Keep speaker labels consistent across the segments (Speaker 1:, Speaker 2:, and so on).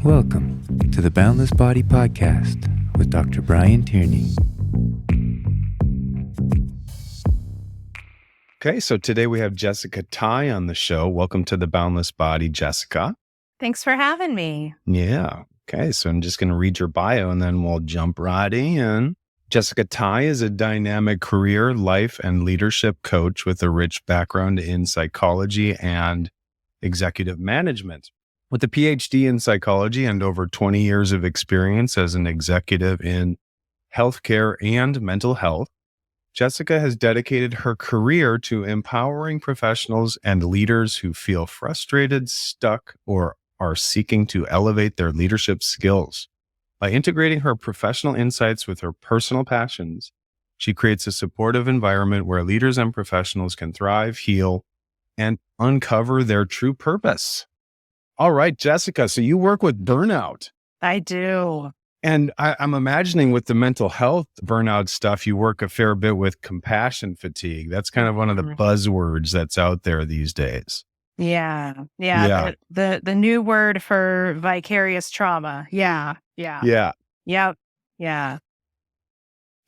Speaker 1: Welcome to the Boundless Body Podcast with Dr. Brian Tierney.
Speaker 2: Okay, so today we have Jesseca Tighe on the show. Welcome to the Boundless Body, Jesseca.
Speaker 3: Thanks for having me.
Speaker 2: Yeah. Okay, so I'm just going to read your bio and then we'll jump right in. Jesseca Tighe is a dynamic career, life, and leadership coach with a rich background in psychology and executive management. With a PhD in psychology and over 20 years of experience as an executive in healthcare and mental health, Jesseca has dedicated her career to empowering professionals and leaders who feel frustrated, stuck, or are seeking to elevate their leadership skills. By integrating her professional insights with her personal passions, she creates a supportive environment where leaders and professionals can thrive, heal, and uncover their true purpose. All right, Jesseca, so you work with burnout.
Speaker 3: I do.
Speaker 2: And I'm imagining with the mental health burnout stuff, you work a fair bit with compassion fatigue. That's kind of one of the buzzwords that's out there these days.
Speaker 3: Yeah. The new word for vicarious trauma. Yeah.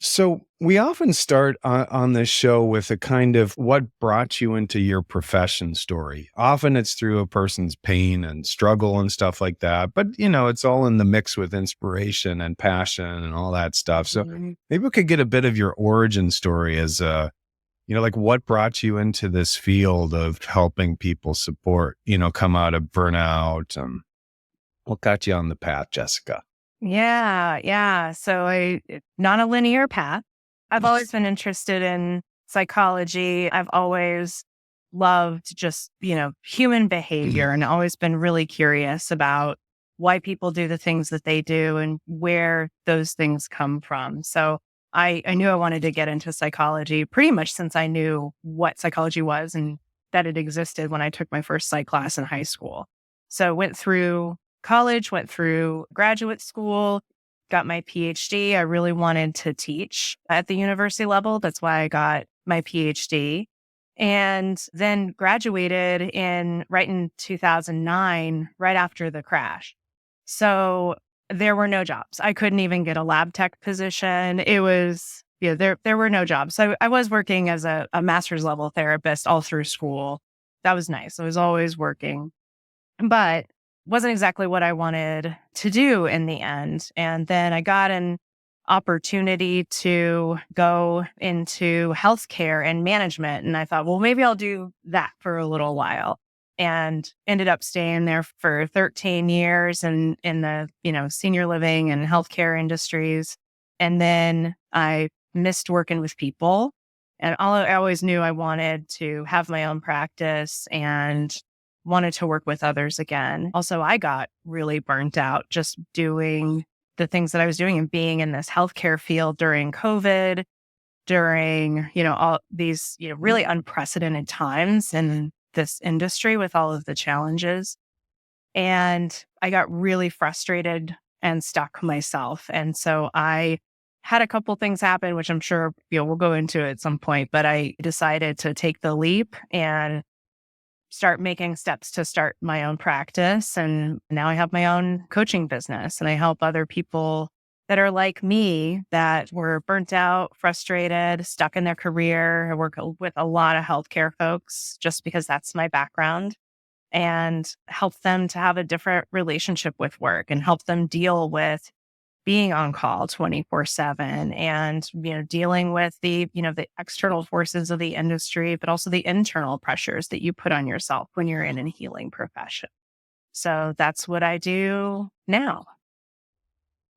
Speaker 2: So we often start on this show with a kind of what brought you into your profession story. Often it's through a person's pain and struggle and stuff like that. But, it's all in the mix with inspiration and passion and all that stuff. So maybe we could get a bit of your origin story as like what brought you into this field of helping people support, come out of burnout. What got you on the path, Jesseca?
Speaker 3: Yeah. So not a linear path. I've always been interested in psychology. I've always loved just, human behavior and always been really curious about why people do the things that they do and where those things come from. So I knew I wanted to get into psychology pretty much since I knew what psychology was and that it existed when I took my first psych class in high school. So went through college, went through graduate school, got my PhD. I really wanted to teach at the university level. That's why I got my PhD. And then graduated right in 2009, right after the crash. So there were no jobs. I couldn't even get a lab tech position. It was, there were no jobs. So I was working as a master's level therapist all through school. That was nice. I was always working, but wasn't exactly what I wanted to do in the end. And then I got an opportunity to go into healthcare and management. And I thought, well, maybe I'll do that for a little while. And ended up staying there for 13 years and in the, senior living and healthcare industries. And then I missed working with people. And I always knew I wanted to have my own practice and wanted to work with others again. Also, I got really burnt out just doing the things that I was doing and being in this healthcare field during COVID, during, all these, really unprecedented times in this industry with all of the challenges. And I got really frustrated and stuck myself. And so I had a couple things happen, which I'm sure, we'll go into at some point, but I decided to take the leap and start making steps to start my own practice. And now I have my own coaching business and I help other people that are like me that were burnt out, frustrated, stuck in their career. I work with a lot of healthcare folks just because that's my background and help them to have a different relationship with work and help them deal with being on call 24/7 and, dealing with the external forces of the industry, but also the internal pressures that you put on yourself when you're in a healing profession. So that's what I do now.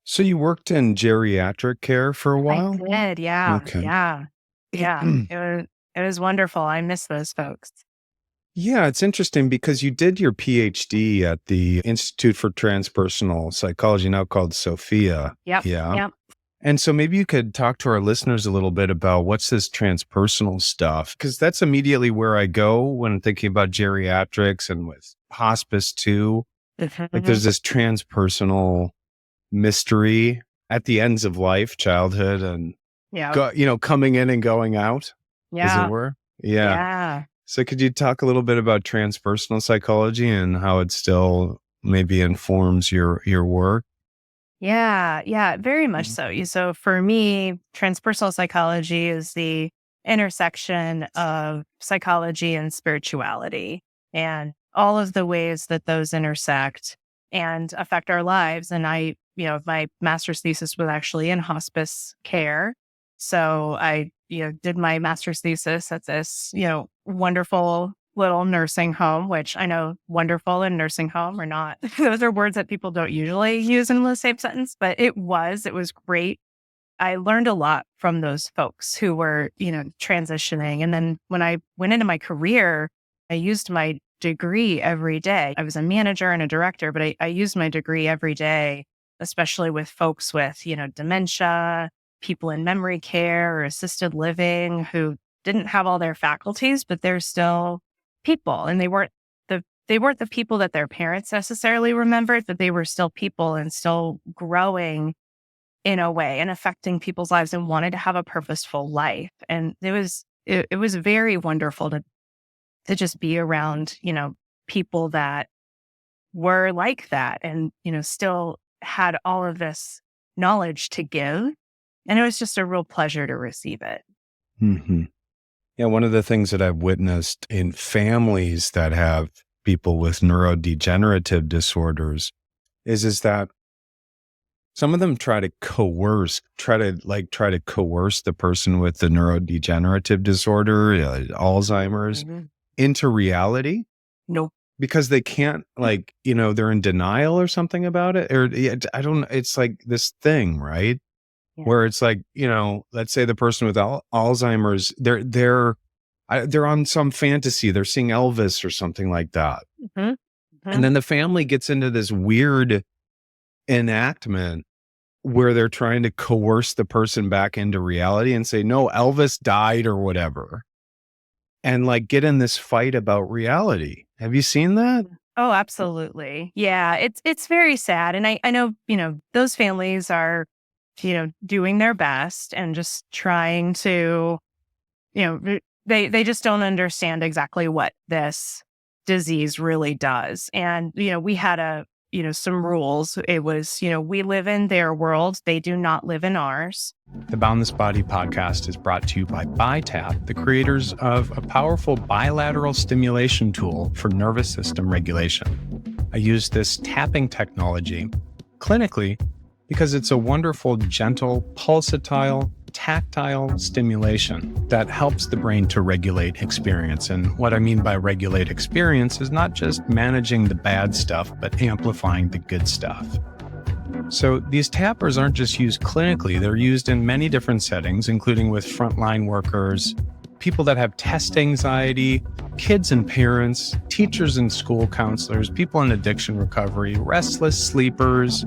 Speaker 2: So you worked in geriatric care for a while?
Speaker 3: I did. Yeah.
Speaker 2: Okay.
Speaker 3: Yeah. It was wonderful. I miss those folks.
Speaker 2: Yeah, it's interesting because you did your PhD at the Institute for Transpersonal Psychology, now called Sophia.
Speaker 3: Yep.
Speaker 2: Yeah.
Speaker 3: Yep.
Speaker 2: And so maybe you could talk to our listeners a little bit about what's this transpersonal stuff, because that's immediately where I go when thinking about geriatrics and with hospice too. Like there's this transpersonal mystery at the ends of life, childhood, and coming in and going out, as it were. Yeah. So could you talk a little bit about transpersonal psychology and how it's still maybe informs your work?
Speaker 3: Yeah, very much so. So for me, transpersonal psychology is the intersection of psychology and spirituality and all of the ways that those intersect and affect our lives. And my master's thesis was actually in hospice care. So I, did my master's thesis at this, wonderful little nursing home, which I know wonderful and nursing home are not, those are words that people don't usually use in the same sentence, but it was great. I learned a lot from those folks who were, transitioning. And then when I went into my career, I used my degree every day. I was a manager and a director, but I used my degree every day, especially with folks with, dementia, people in memory care or assisted living who didn't have all their faculties, but they're still people. And they weren't the people that their parents necessarily remembered, but they were still people and still growing in a way and affecting people's lives and wanted to have a purposeful life. And it was very wonderful to just be around, people that were like that and, still had all of this knowledge to give. And it was just a real pleasure to receive it.
Speaker 2: Mm-hmm. Yeah, one of the things that I've witnessed in families that have people with neurodegenerative disorders is that some of them try to coerce the person with the neurodegenerative disorder, Alzheimer's, into reality.
Speaker 3: Nope.
Speaker 2: Because they can't, they're in denial or something about it. Or I don't, it's like this thing, right?
Speaker 3: Yeah.
Speaker 2: Where it's like, let's say the person with Alzheimer's, they're on some fantasy. They're seeing Elvis or something like that.
Speaker 3: Mm-hmm.
Speaker 2: And then the family gets into this weird enactment where they're trying to coerce the person back into reality and say, no, Elvis died or whatever. And get in this fight about reality. Have you seen that?
Speaker 3: Oh, absolutely. Yeah, it's very sad. And I know, those families are, doing their best and just trying to, they just don't understand exactly what this disease really does. And, we had some rules. It was, we live in their world. They do not live in ours.
Speaker 2: The Boundless Body podcast is brought to you by BiTap, the creators of a powerful bilateral stimulation tool for nervous system regulation. I use this tapping technology clinically because it's a wonderful, gentle, pulsatile, tactile stimulation that helps the brain to regulate experience. And what I mean by regulate experience is not just managing the bad stuff, but amplifying the good stuff. So these tappers aren't just used clinically, they're used in many different settings, including with frontline workers, people that have test anxiety, kids and parents, teachers and school counselors, people in addiction recovery, restless sleepers,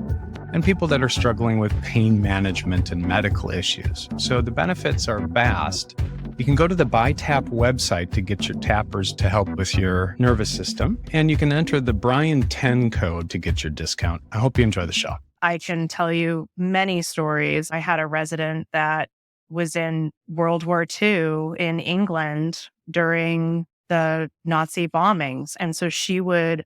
Speaker 2: and people that are struggling with pain management and medical issues. So the benefits are vast. You can go to the BiTap website to get your tappers to help with your nervous system, and you can enter the Brian10 code to get your discount. I hope you enjoy the show.
Speaker 3: I can tell you many stories. I had a resident that was in World War II in England during the Nazi bombings. And so she would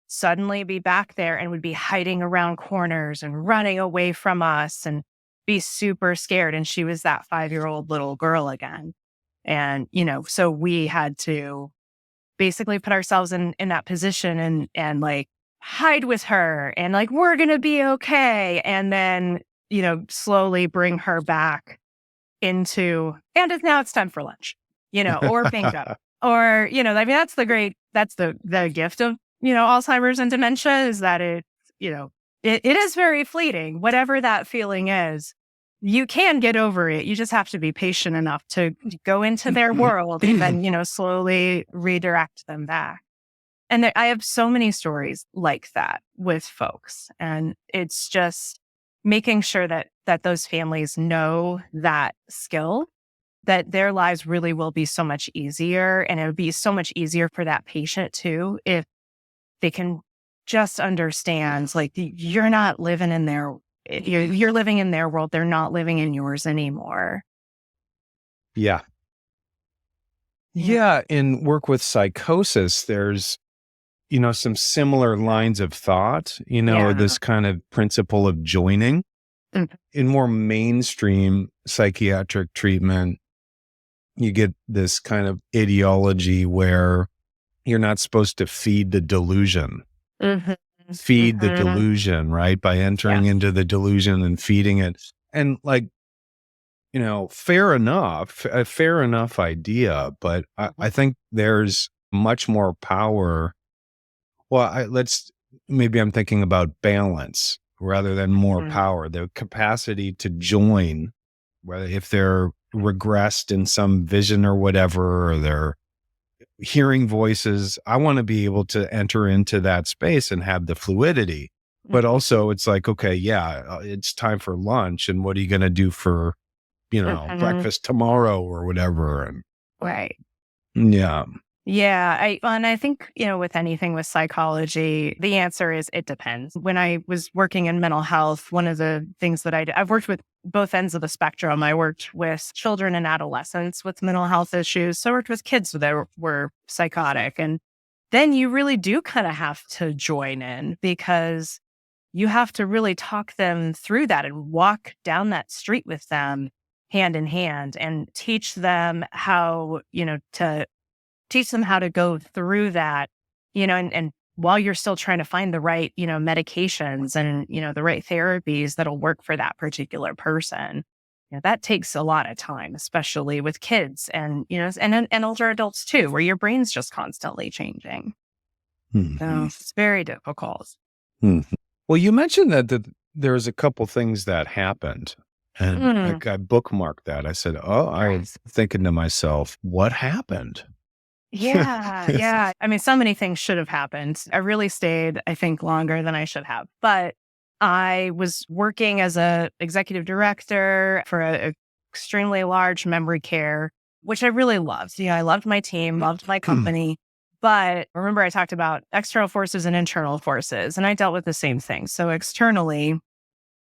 Speaker 3: suddenly be back there and would be hiding around corners and running away from us and be super scared. And she was that 5-year-old little girl again. And, so we had to basically put ourselves in that position and hide with her and we're going to be okay. And then, slowly bring her back into, and now it's time for lunch, or bingo. Or, that's the gift of, Alzheimer's and dementia is that it is very fleeting. Whatever that feeling is, you can get over it. You just have to be patient enough to go into their world and then, slowly redirect them back. And I have so many stories like that with folks. And it's just making sure that those families know that skill, that their lives really will be so much easier. And it would be so much easier for that patient too, if they can just understand, you're not living in you're living in their world. They're not living in yours anymore.
Speaker 2: Yeah. Yeah. In work with psychosis, there's, some similar lines of thought,
Speaker 3: Yeah.
Speaker 2: this kind of principle of joining.
Speaker 3: Mhm.
Speaker 2: In more mainstream psychiatric treatment, you get this kind of ideology where you're not supposed to feed the delusion.
Speaker 3: Mhm.
Speaker 2: Feed the
Speaker 3: Mhm.
Speaker 2: delusion, right? By entering
Speaker 3: Yes.
Speaker 2: into the delusion and feeding it. And fair enough, a fair enough idea, but I think there's much more power. Well, maybe I'm thinking about balance rather than more
Speaker 3: Mhm.
Speaker 2: power, the capacity to join, whether if they're regressed in some vision or whatever, or they're hearing voices. I want to be able to enter into that space and have the fluidity. But also it's like, okay, yeah, it's time for lunch. And what are you going to do for,
Speaker 3: Mhm.
Speaker 2: breakfast tomorrow or whatever? And
Speaker 3: Right.
Speaker 2: yeah.
Speaker 3: Yeah, and I think, with anything with psychology, the answer is it depends. When I was working in mental health, one of the things that I've worked with both ends of the spectrum. I worked with children and adolescents with mental health issues. So I worked with kids that were psychotic. And then you really do kind of have to join in because you have to really talk them through that and walk down that street with them hand in hand and teach them how, to teach them how to go through that, and while you're still trying to find the right, medications and, the right therapies that'll work for that particular person. That takes a lot of time, especially with kids and, and older adults too, where your brain's just constantly changing. So it's very difficult.
Speaker 2: Mhm. Well, you mentioned that there's a couple things that happened, and
Speaker 3: Mm.
Speaker 2: I bookmarked that. I said, "Oh," I was thinking to myself, "What happened?"
Speaker 3: Yeah, yeah. I mean, so many things should have happened. I really stayed, I think, longer than I should have. But I was working as a executive director for a extremely large memory care, which I really loved. I loved my team, loved my company. But remember, I talked about external forces and internal forces, and I dealt with the same thing. So externally,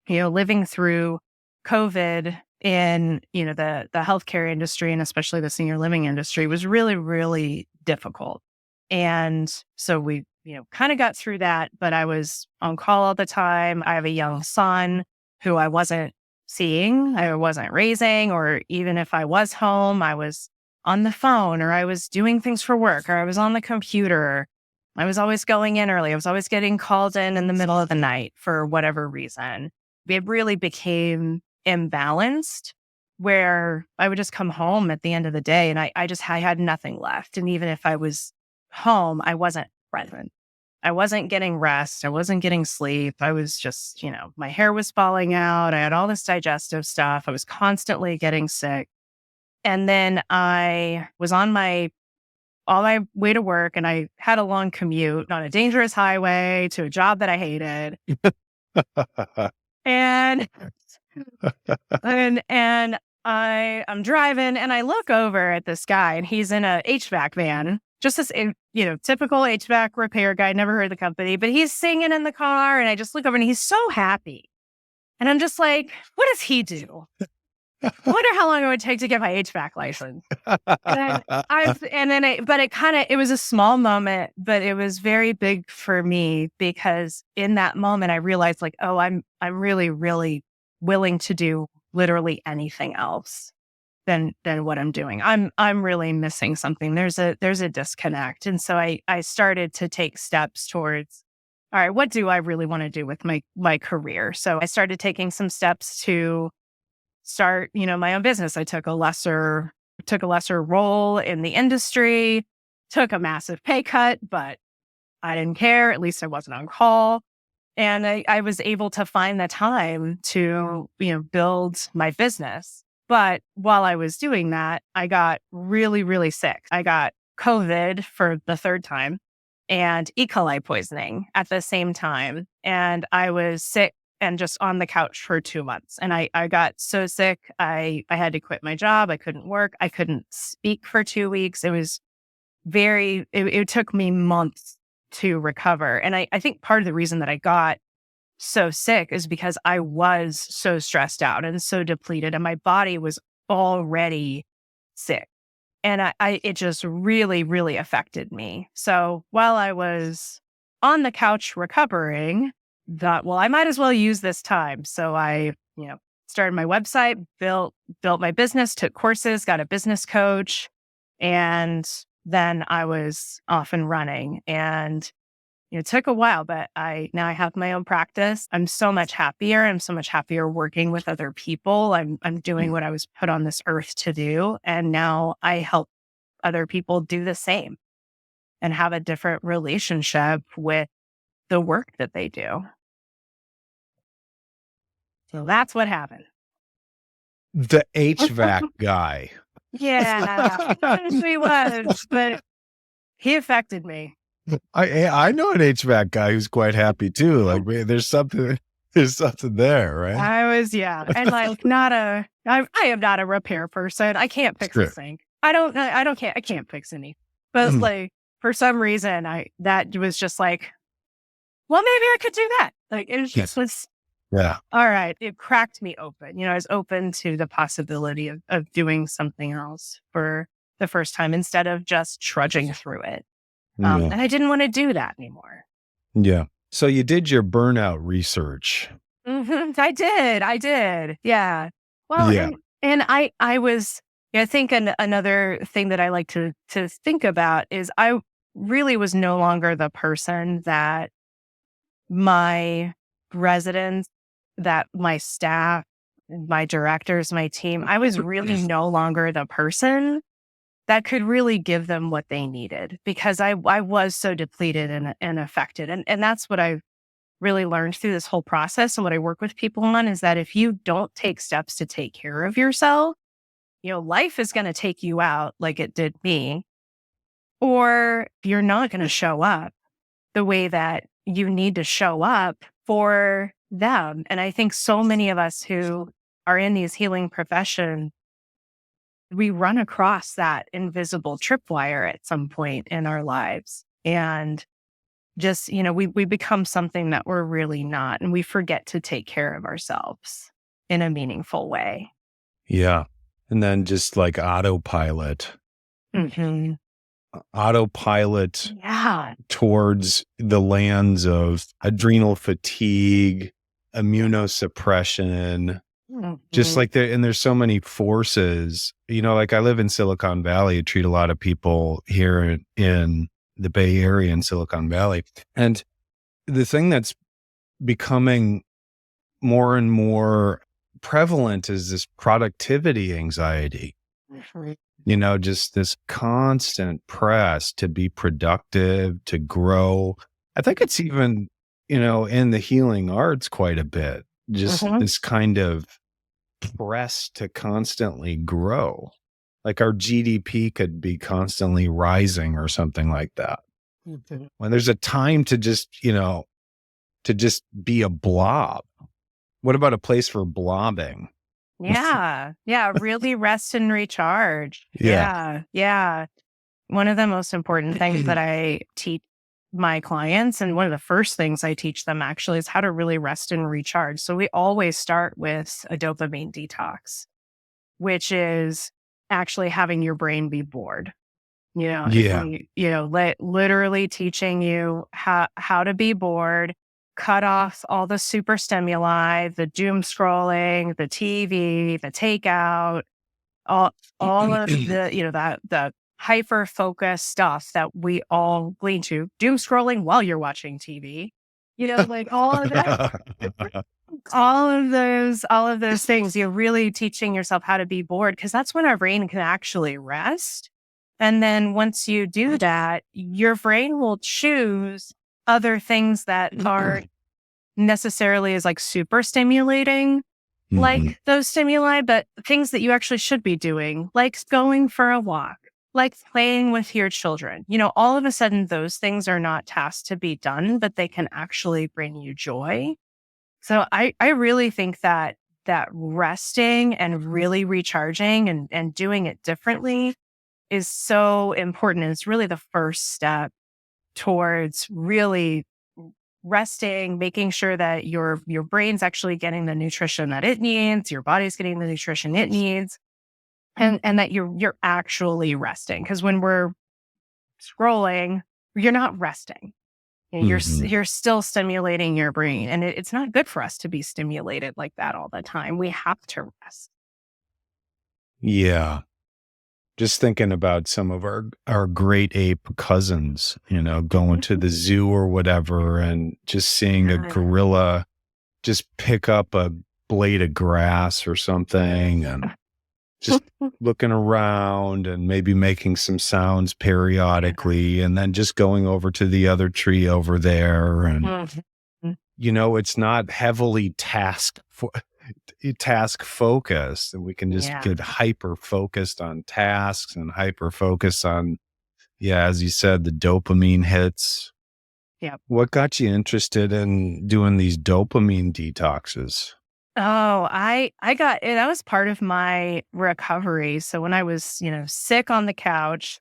Speaker 3: living through COVID in, the healthcare industry and especially the senior living industry was really, really difficult. And so we, kind of got through that, but I was on call all the time. I have a young son who I wasn't seeing, I wasn't raising, or even if I was home, I was on the phone or I was doing things for work or I was on the computer. I was always going in early. I was always getting called in the middle of the night for whatever reason. It really became imbalanced where I would just come home at the end of the day and I had nothing left. And even if I was home, I wasn't present. I wasn't getting rest. I wasn't getting sleep. I was just, my hair was falling out. I had all this digestive stuff. I was constantly getting sick. And then I was on all my way to work and I had a long commute on a dangerous highway to a job that I hated. And and I'm driving and I look over at this guy and he's in a HVAC van. Just this, typical HVAC repair guy. Never heard of the company, but he's singing in the car. And I just look over and he's so happy. And I'm just like, what does he do? I wonder how long it would take to get my HVAC license. And it was a small moment, but it was very big for me because in that moment I realized like, oh, I'm really, really willing to do literally anything else than what I'm doing. I'm really missing something. There's a disconnect. And so I started to take steps towards, all right, what do I really want to do with my career? So I started taking some steps to start, my own business. I took a lesser role in the industry, took a massive pay cut, but I didn't care. At least I wasn't on call. And I was able to find the time to, build my business. But while I was doing that, I got really, really sick. I got COVID for the third time and E. coli poisoning at the same time. And I was sick and just on the couch for 2 months. And I got so sick, I had to quit my job. I couldn't work. I couldn't speak for 2 weeks. It was it took me months to recover. And I think part of the reason that I got so sick is because I was so stressed out and so depleted and my body was already sick. And it just really, really affected me. So while I was on the couch recovering, thought, well, I might as well use this time. So I, started my website, built my business, took courses, got a business coach, and then I was off and running. And it took a while, but now I have my own practice. I'm so much happier. I'm so much happier working with other people. I'm doing what I was put on this earth to do. And now I help other people do the same and have a different relationship with the work that they do. So that's what happened.
Speaker 2: The HVAC guy.
Speaker 3: Yeah, he was, but he affected me.
Speaker 2: I know an HVAC guy who's quite happy too. Like, there's something there, right?
Speaker 3: And like I am not a repair person. I can't fix a sink. I can't fix any. But like for some reason, that was just like, well, maybe I could do that. Like it was just
Speaker 2: yeah.
Speaker 3: All right. It cracked me open. I was open to the possibility of doing something else for the first time instead of just trudging through it. And I didn't want to do that anymore.
Speaker 2: Yeah. So you did your burnout research.
Speaker 3: Mm-hmm. I did. Yeah. Well,
Speaker 2: yeah.
Speaker 3: And I was, I think another thing that I like to think about is I really was no longer the person that my residents, that my staff, my directors, my team, I was really no longer the person that could really give them what they needed because I was so depleted and affected. And that's what I've really learned through this whole process and what I work with people on is that if you don't take steps to take care of yourself, life is going to take you out like it did me, or you're not going to show up the way that you need to show up for them. And I think so many of us who are in these healing professions, we run across that invisible tripwire at some point in our lives. And just, we become something that we're really not. And we forget to take care of ourselves in a meaningful way.
Speaker 2: Yeah. And then just like autopilot.
Speaker 3: Mm-hmm.
Speaker 2: Autopilot towards the lands of adrenal fatigue, immunosuppression, just like there's so many forces, like I live in Silicon Valley, I treat a lot of people here in the Bay Area in Silicon Valley. And the thing that's becoming more and more prevalent is this productivity anxiety. Just this constant press to be productive, to grow. I think it's even, in the healing arts quite a bit, just this kind of press to constantly grow. Like our GDP could be constantly rising or something like that. When there's a time to just, to just be a blob. What about a place for blobbing?
Speaker 3: Yeah. Really rest and recharge.
Speaker 2: Yeah.
Speaker 3: One of the most important things that I teach my clients, and one of the first things I teach them actually, is how to really rest and recharge. So we always start with a dopamine detox, which is actually having your brain be bored. Literally teaching you how to be bored. Cut off all the super stimuli, the doom scrolling, the TV, the takeout, all of the, the hyper focus stuff that we all lean to. Doom scrolling while you're watching TV, like all of that, all of those things. You're really teaching yourself how to be bored because that's when our brain can actually rest. And then once you do that, your brain will choose other things that aren't necessarily as like super stimulating, like those stimuli, but things that you actually should be doing, like going for a walk, like playing with your children. All of a sudden those things are not tasks to be done, but they can actually bring you joy. So I really think that resting and really recharging and doing it differently is so important. And it's really the first step towards really resting, making sure that your brain's actually getting the nutrition that it needs, your body's getting the nutrition it needs. and that you're actually resting. Because when we're scrolling, you're not resting. You know,
Speaker 2: Mhm.
Speaker 3: you're still stimulating your brain, and it's not good for us to be stimulated like that all the time. We have to rest.
Speaker 2: Yeah. Just thinking about some of our great ape cousins, going to the zoo or whatever, and just seeing a
Speaker 3: Yeah.
Speaker 2: gorilla just pick up a blade of grass or something, and just looking around and maybe making some sounds periodically, and then just going over to the other tree over there. And,
Speaker 3: Mhm.
Speaker 2: it's not heavily task focused, and we can just
Speaker 3: Yeah.
Speaker 2: get hyper focused on tasks and hyper focused on, yeah, as you said, the dopamine hits.
Speaker 3: Yep.
Speaker 2: What got you interested in doing these dopamine detoxes?
Speaker 3: Oh, I got it. That was part of my recovery. So when I was, sick on the couch,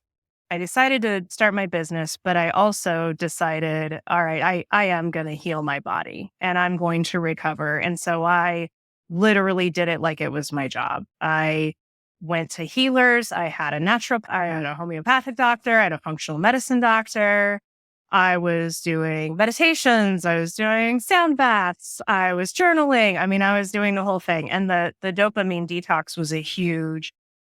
Speaker 3: I decided to start my business, but I also decided, all right, I am going to heal my body and I'm going to recover. And so I literally did it like it was my job. I went to healers. I had a homeopathic doctor. I had a functional medicine doctor. I was doing meditations. I was doing sound baths. I was journaling. I mean, I was doing the whole thing. And the dopamine detox was a huge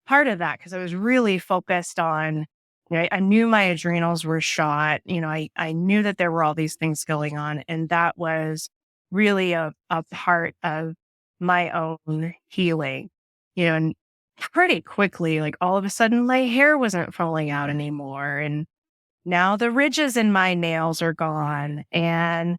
Speaker 3: part of that because I was really focused on, I knew my adrenals were shot. I knew that there were all these things going on. And that was really a part of my own healing, and pretty quickly, like all of a sudden, my hair wasn't falling out anymore. And now the ridges in my nails are gone. And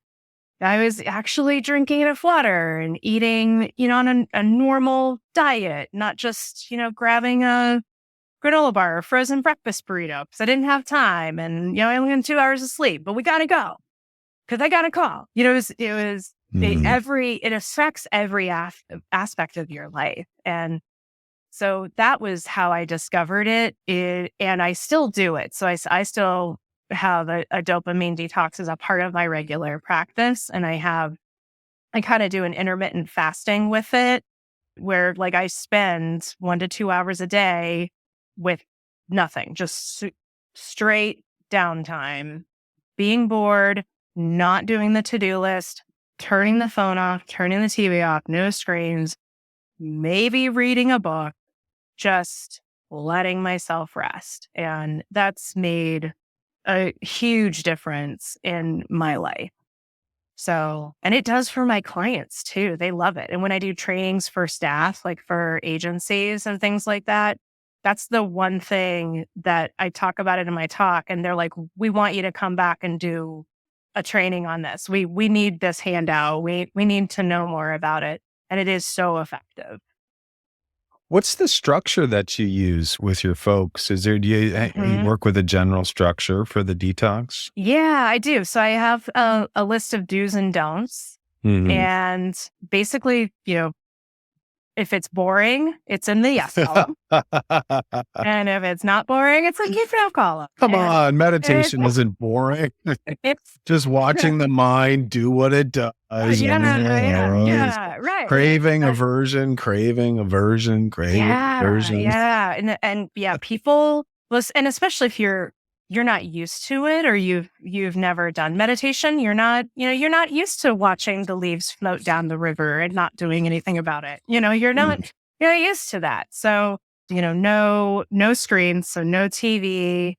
Speaker 3: I was actually drinking enough water and eating, on a normal diet, not just, grabbing a granola bar or frozen breakfast burrito because I didn't have time. And, I only had 2 hours of sleep, but we got to go because I got a call.
Speaker 2: Mhm.
Speaker 3: It affects every aspect of your life. And so that was how I discovered it, and I still do it. So I still have a dopamine detox as a part of my regular practice. And I kind of do an intermittent fasting with it where like I spend 1 to 2 hours a day with nothing, just straight downtime, being bored, not doing the to-do list, turning the phone off, turning the TV off, no screens, maybe reading a book, just letting myself rest. And that's made a huge difference in my life. So, and it does for my clients too. They love it. And when I do trainings for staff, like for agencies and things like that, that's the one thing that I talk about it in my talk. And they're like, we want you to come back and do a training on this. We need this handout. We need to know more about it. And it is so effective.
Speaker 2: What's the structure that you use with your folks? Do you
Speaker 3: Mhm.
Speaker 2: work with a general structure for the detox?
Speaker 3: Yeah, I do. So I have a list of do's and don'ts.
Speaker 2: Mhm.
Speaker 3: And basically, if it's boring, it's in the yes column. And if it's not boring, it's in the no column.
Speaker 2: Come
Speaker 3: And
Speaker 2: on,
Speaker 3: it,
Speaker 2: meditation isn't boring.
Speaker 3: it's,
Speaker 2: Just watching the mind do what it does.
Speaker 3: yeah, right.
Speaker 2: Craving, aversion, craving,
Speaker 3: Yeah,
Speaker 2: aversion.
Speaker 3: yeah. And yeah, people listen, and especially if you're not used to it or you've never done meditation, you're not used to watching the leaves float down the river and not doing anything about it.
Speaker 2: Mm.
Speaker 3: You're not used to that. So, no screens, so no TV,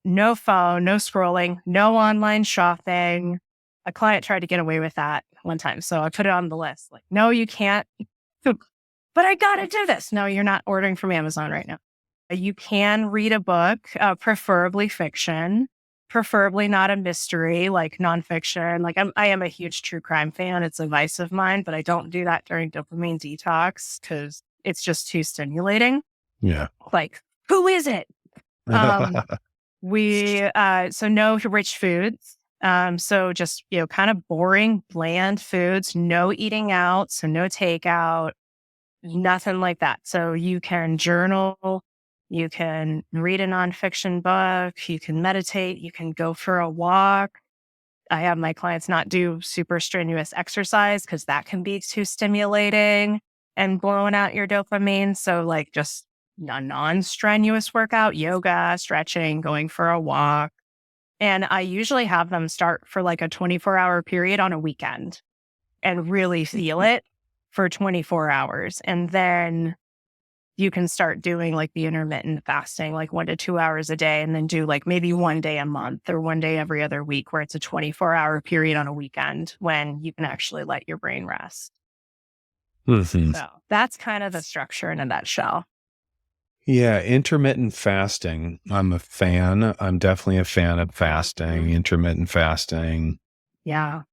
Speaker 3: no phone, no scrolling, no online shopping. A client tried to get away with that one time. So I put it on the list. Like, no, you can't. But I got to do this. No, you're not ordering from Amazon right now. You can read a book, preferably fiction, preferably not a mystery like nonfiction. Like I am a huge true crime fan. It's a vice of mine, but I don't do that during dopamine detox because it's just too stimulating.
Speaker 2: Yeah.
Speaker 3: Like, who is it? Um, so no rich foods. So just, kind of boring, bland foods, no eating out. So no takeout, nothing like that. So you can journal, you can read a nonfiction book, you can meditate, you can go for a walk. I have my clients not do super strenuous exercise because that can be too stimulating and blowing out your dopamine. So like just a non-strenuous workout, yoga, stretching, going for a walk. And I usually have them start for like a 24-hour period on a weekend and really feel it for 24 hours. And then you can start doing like the intermittent fasting, like 1 to 2 hours a day, and then do like maybe 1 day a month or 1 day every other week, where it's a 24-hour period on a weekend when you can actually let your brain rest.
Speaker 2: Mhm.
Speaker 3: So that's kind of the structure in a nutshell.
Speaker 2: Yeah, intermittent fasting. I'm a fan. I'm definitely a fan of fasting, intermittent fasting.
Speaker 3: Yeah.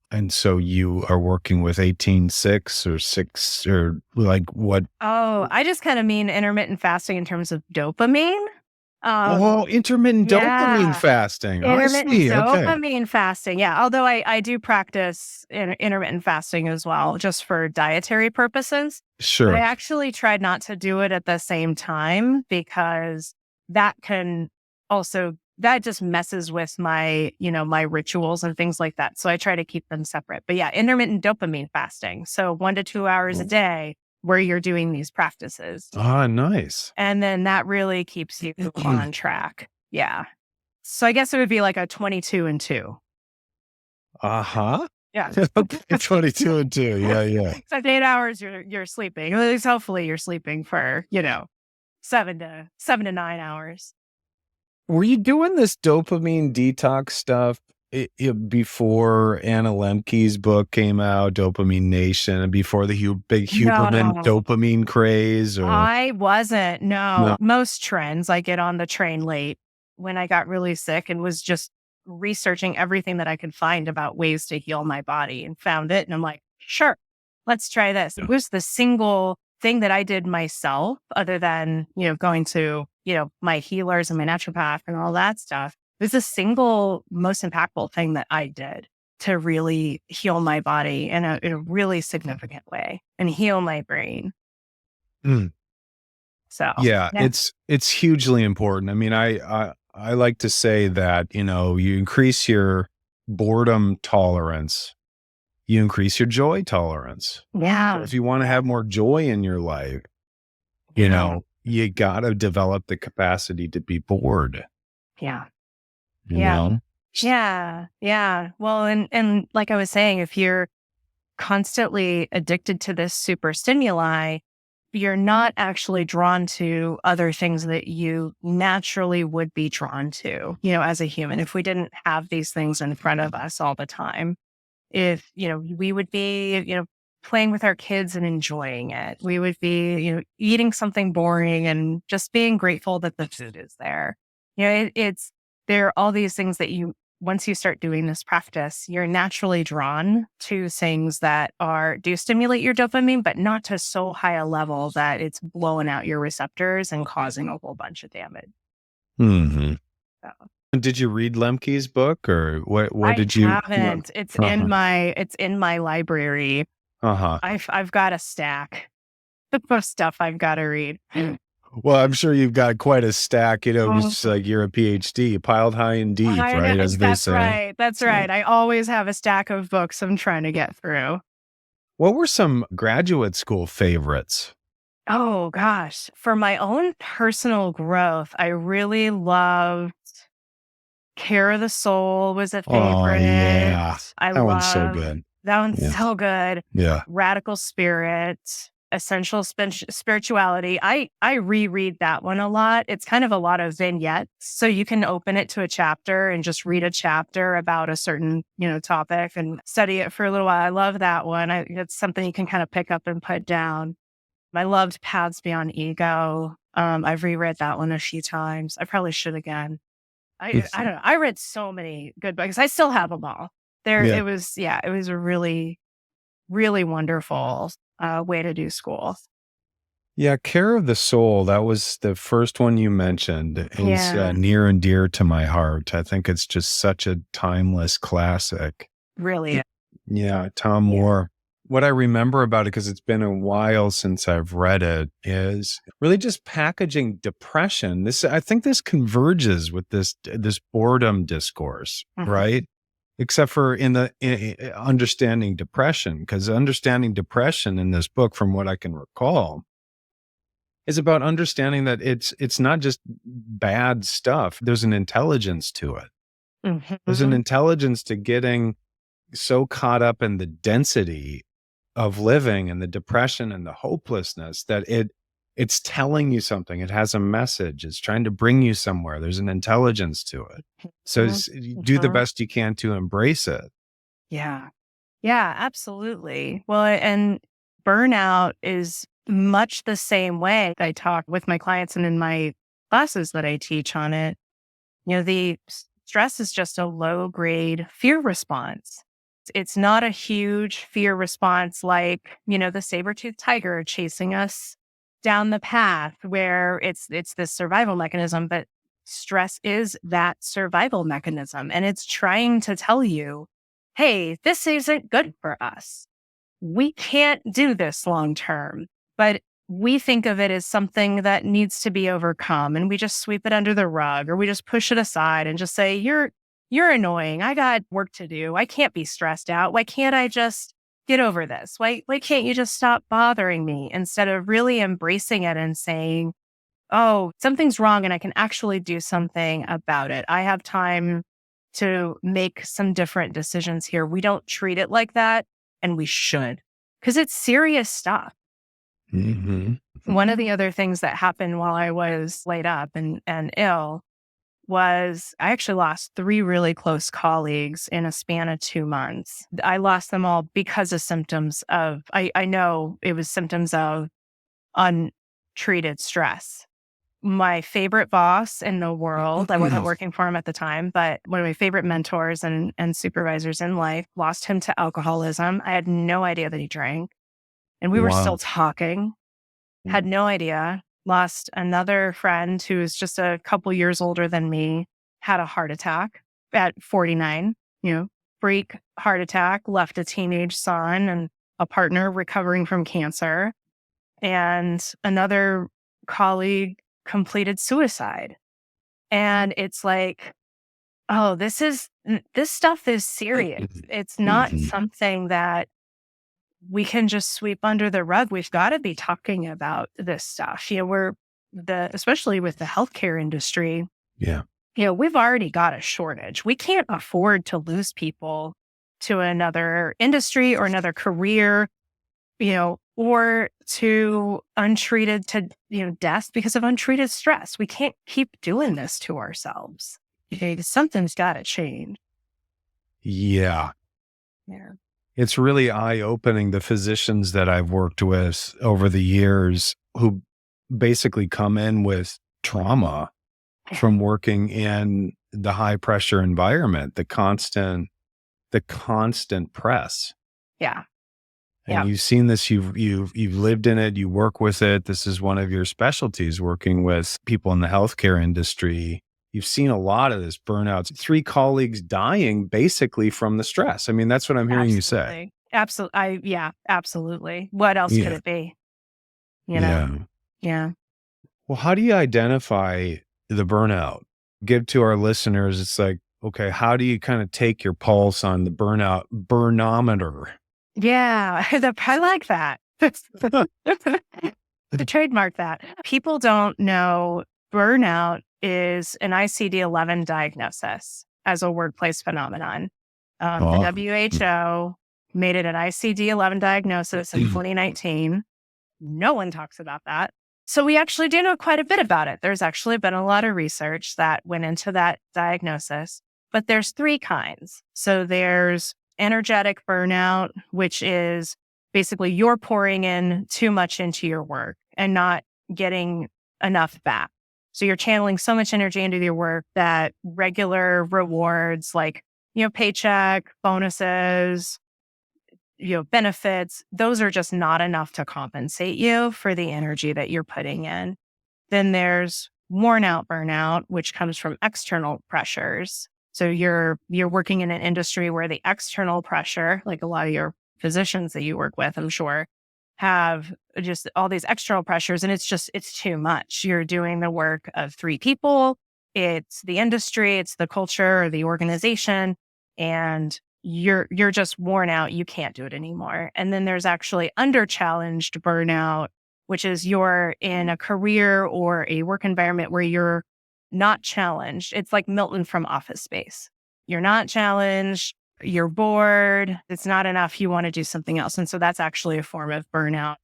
Speaker 2: And so you are working with 18-6 or 6 or like what?
Speaker 3: Oh, I just kind of mean intermittent fasting in terms of dopamine.
Speaker 2: Oh, intermittent dopamine
Speaker 3: Yeah.
Speaker 2: fasting. I
Speaker 3: Intermittent
Speaker 2: see. Okay.
Speaker 3: dopamine fasting. Yeah. Although I do practice intermittent fasting as well, just for dietary purposes. But I
Speaker 2: Sure.
Speaker 3: actually tried not to do it at the same time, because that can also, that just messes with my, my rituals and things like that. So I try to keep them separate. But yeah, intermittent dopamine fasting. So 1 to 2 hours a day where you're doing these practices.
Speaker 2: Ah, nice.
Speaker 3: And then that really keeps you on track. Yeah. So I guess it would be like a 22 and 2.
Speaker 2: Uh-huh.
Speaker 3: Yeah.
Speaker 2: 22 and 2. Yeah, yeah.
Speaker 3: Except 8 hours you're sleeping. At least hopefully you're sleeping for, 7 to 9 hours.
Speaker 2: Were you doing this dopamine detox stuff before Anna Lemke's book came out, Dopamine Nation, and before the big Huberman
Speaker 3: No.
Speaker 2: dopamine craze? Or
Speaker 3: I wasn't. No.
Speaker 2: No.
Speaker 3: Most trends, I get on the train late when I got really sick and was just researching everything that I could find about ways to heal my body, and found it. And I'm like, sure, let's try this.
Speaker 2: Yeah.
Speaker 3: It was the single thing that I did myself, other than, going to, my healers and my naturopath and all that stuff. It was the single most impactful thing that I did to really heal my body in a really significant way and heal my brain.
Speaker 2: Mm.
Speaker 3: So
Speaker 2: Yeah, it's hugely important. I mean, I like to say that, you increase your boredom tolerance, you increase your joy tolerance. So
Speaker 3: Yeah.
Speaker 2: if you want to have more joy in your life, you got to develop the capacity to be bored.
Speaker 3: Yeah.
Speaker 2: You
Speaker 3: Yeah.
Speaker 2: know?
Speaker 3: Yeah. Yeah. Well, and like I was saying, if you're constantly addicted to this super stimuli, you're not actually drawn to other things that you naturally would be drawn to, as a human. If we didn't have these things in front of us all the time, if, we would be, playing with our kids and enjoying it. We would be, eating something boring and just being grateful that the food is there. There are all these things that once you start doing this practice, you're naturally drawn to things that do stimulate your dopamine, but not to so high a level that it's blowing out your receptors and causing a whole bunch of damage.
Speaker 2: Mm-hmm.
Speaker 3: So.
Speaker 2: Did you read Lemke's book, or what did you?
Speaker 3: I haven't. It's in my library.
Speaker 2: Uh-huh.
Speaker 3: I've got a stack of stuff I've got to read.
Speaker 2: Well, I'm sure you've got quite a stack, it's like you're a PhD, piled high and deep, right? As they say.
Speaker 3: Right. That's right. I always have a stack of books I'm trying to get through.
Speaker 2: What were some graduate school favorites?
Speaker 3: Oh, gosh. For my own personal growth, I really loved Care of the Soul was a favorite.
Speaker 2: Oh, yeah. That one's so good.
Speaker 3: That one's so good.
Speaker 2: Yeah.
Speaker 3: Radical Spirit, Essential Spirituality. I reread that one a lot. It's kind of a lot of vignettes. So you can open it to a chapter and just read a chapter about a certain, topic and study it for a little while. I love that one. It's something you can kind of pick up and put down. I loved Paths Beyond Ego. I've reread that one a few times. I probably should again. I don't know. I read so many good books. I still have them all. It was a really, really wonderful way to do school.
Speaker 2: Yeah, Care of the Soul, that was the first one you mentioned. It's near and dear to my heart. I think it's just such a timeless classic.
Speaker 3: Really?
Speaker 2: Yeah, Tom Moore. What I remember about it, because it's been a while since I've read it, is really just packaging depression. I think this converges with this boredom discourse, right? Except for in understanding depression, because understanding depression in this book, from what I can recall, is about understanding that it's not just bad stuff. There's an intelligence to it. There's an intelligence to getting so caught up in the density of living and the depression and the hopelessness that it's telling you something. It has a message. It's trying to bring you somewhere. There's an intelligence to it. So do the best you can to embrace it.
Speaker 3: Yeah. Yeah, absolutely. Well, and burnout is much the same way. I talk with my clients and in my classes that I teach on it. The stress is just a low grade fear response. It's not a huge fear response like, the saber-toothed tiger chasing us down the path where it's this survival mechanism, but stress is that survival mechanism. And it's trying to tell you, hey, this isn't good for us. We can't do this long term, but we think of it as something that needs to be overcome, and we just sweep it under the rug, or we just push it aside and just say, you're annoying. I got work to do. I can't be stressed out. Why can't I just get over this? Why can't you just stop bothering me, instead of really embracing it and saying, oh, something's wrong and I can actually do something about it. I have time to make some different decisions here. We don't treat it like that, and we should, because it's serious stuff. One of the other things that happened while I was laid up and ill was I actually lost 3 really close colleagues in a span of 2 months. I lost them all because of symptoms of, I know it was symptoms of untreated stress. My favorite boss in the world, I wasn't working for him at the time, but one of my favorite mentors and supervisors in life, lost him to alcoholism. I had no idea that he drank. And we were still talking, had no idea. Lost another friend who was just a couple years older than me, had a heart attack at 49, freak heart attack, left a teenage son and a partner recovering from cancer. And another colleague completed suicide. And it's like, oh, this stuff is serious. It's not something that we can just sweep under the rug. We've got to be talking about this stuff. Especially with the healthcare industry.
Speaker 2: Yeah.
Speaker 3: We've already got a shortage. We can't afford to lose people to another industry or another career, or to untreated to, death because of untreated stress. We can't keep doing this to ourselves. Something's got to change.
Speaker 2: Yeah.
Speaker 3: Yeah.
Speaker 2: It's really eye-opening, the physicians that I've worked with over the years who basically come in with trauma from working in the high-pressure environment, the constant press.
Speaker 3: Yeah.
Speaker 2: And you've seen this, you've lived in it, you work with it. This is one of your specialties, working with people in the healthcare industry. You've seen a lot of this burnout, 3 colleagues dying basically from the stress. I mean, that's what I'm hearing you say.
Speaker 3: Absolutely. Absolutely. What else could it be? Yeah.
Speaker 2: Well, how do you identify the burnout? Give to our listeners, it's like, okay, how do you kind of take your pulse on the burnometer?
Speaker 3: Yeah, I like that. To trademark that. People don't know burnout is an ICD-11 diagnosis as a workplace phenomenon. The WHO made it an ICD-11 diagnosis in 2019. No one talks about that. So we actually do know quite a bit about it. There's actually been a lot of research that went into that diagnosis, but there's 3 kinds. So there's energetic burnout, which is basically you're pouring in too much into your work and not getting enough back. So you're channeling so much energy into your work that regular rewards like, paycheck, bonuses, benefits, those are just not enough to compensate you for the energy that you're putting in. Then there's worn out burnout, which comes from external pressures. So you're working in an industry where the external pressure, like a lot of your physicians that you work with, I'm sure, have just all these external pressures, and it's too much. You're doing the work of 3 people. It's the industry, it's the culture or the organization, and you're just worn out. You can't do it anymore. And then there's actually under challenged burnout, which is you're in a career or a work environment where you're not challenged. It's like Milton from Office Space. You're not challenged. You're bored. It's not enough. You want to do something else. And so that's actually a form of burnout.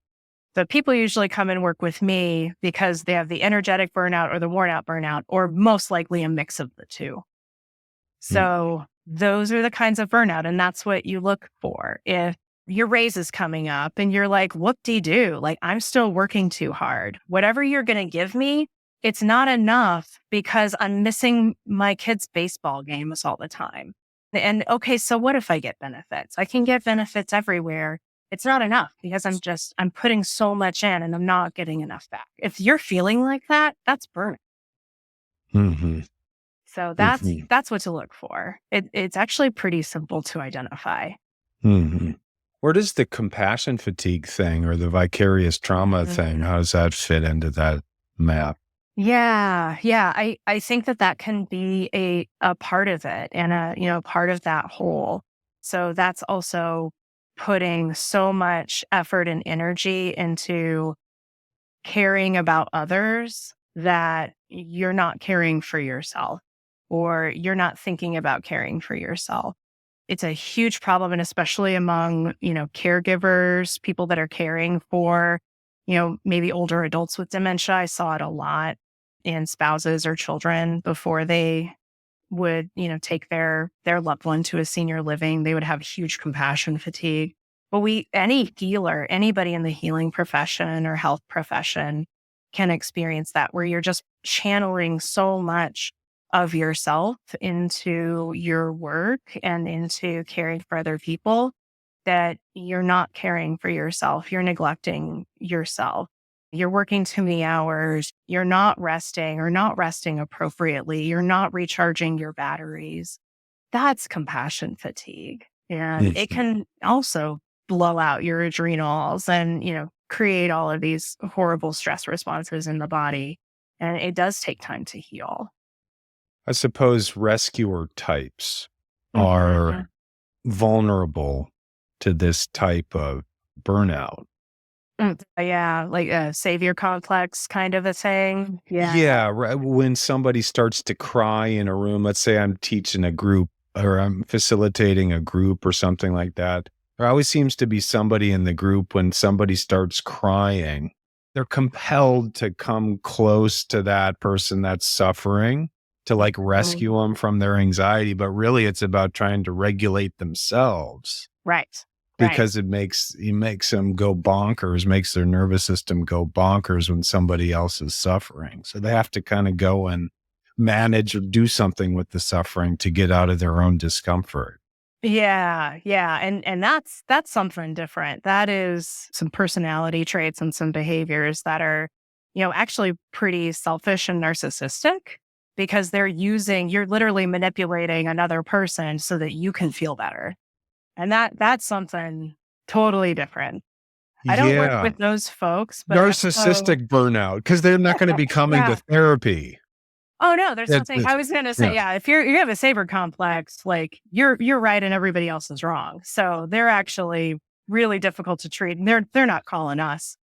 Speaker 3: So people usually come and work with me because they have the energetic burnout or the worn out burnout, or most likely a mix of the two. So those are the kinds of burnout. And that's what you look for. If your raise is coming up and you're like, whoop-de-doo, like I'm still working too hard. Whatever you're going to give me, it's not enough because I'm missing my kids' baseball games all the time. And okay, so what if I get benefits? I can get benefits everywhere. It's not enough because I'm putting so much in and I'm not getting enough back. If you're feeling like that, that's burnout.
Speaker 2: Mm-hmm.
Speaker 3: So that's what to look for. It's actually pretty simple to identify.
Speaker 2: Mm-hmm. Where does the compassion fatigue thing or the vicarious trauma thing, how does that fit into that map?
Speaker 3: Yeah. I think that can be a part of it and a part of that whole. So that's also putting so much effort and energy into caring about others that you're not caring for yourself, or you're not thinking about caring for yourself. It's a huge problem, and especially among, caregivers, people that are caring for, maybe older adults with dementia. I saw it a lot in spouses or children before they would, take their loved one to a senior living. They would have huge compassion fatigue. But any healer, anybody in the healing profession or health profession can experience that, where you're just channeling so much of yourself into your work and into caring for other people that you're not caring for yourself. You're neglecting yourself. You're working too many hours. You're not resting or not resting appropriately. You're not recharging your batteries. That's compassion fatigue. And it can also blow out your adrenals and, create all of these horrible stress responses in the body. And it does take time to heal.
Speaker 2: I suppose rescuer types are vulnerable to this type of burnout.
Speaker 3: Yeah, like a savior complex kind of a thing.
Speaker 2: Yeah. When somebody starts to cry in a room, let's say I'm teaching a group or I'm facilitating a group or something like that. There always seems to be somebody in the group when somebody starts crying, they're compelled to come close to that person that's suffering to like rescue them from their anxiety. But really it's about trying to regulate themselves.
Speaker 3: Right.
Speaker 2: Because it makes them go bonkers, makes their nervous system go bonkers when somebody else is suffering. So they have to kind of go and manage or do something with the suffering to get out of their own discomfort.
Speaker 3: Yeah. And that's something different. That is some personality traits and some behaviors that are, actually pretty selfish and narcissistic, because you're literally manipulating another person so that you can feel better. And that's something totally different. I don't work with those folks. But
Speaker 2: narcissistic burnout, because they're not going to be coming to therapy.
Speaker 3: Oh, no, there's nothing. I was going to say, if you have a savior complex, like you're right and everybody else is wrong. So they're actually really difficult to treat. And they're not calling us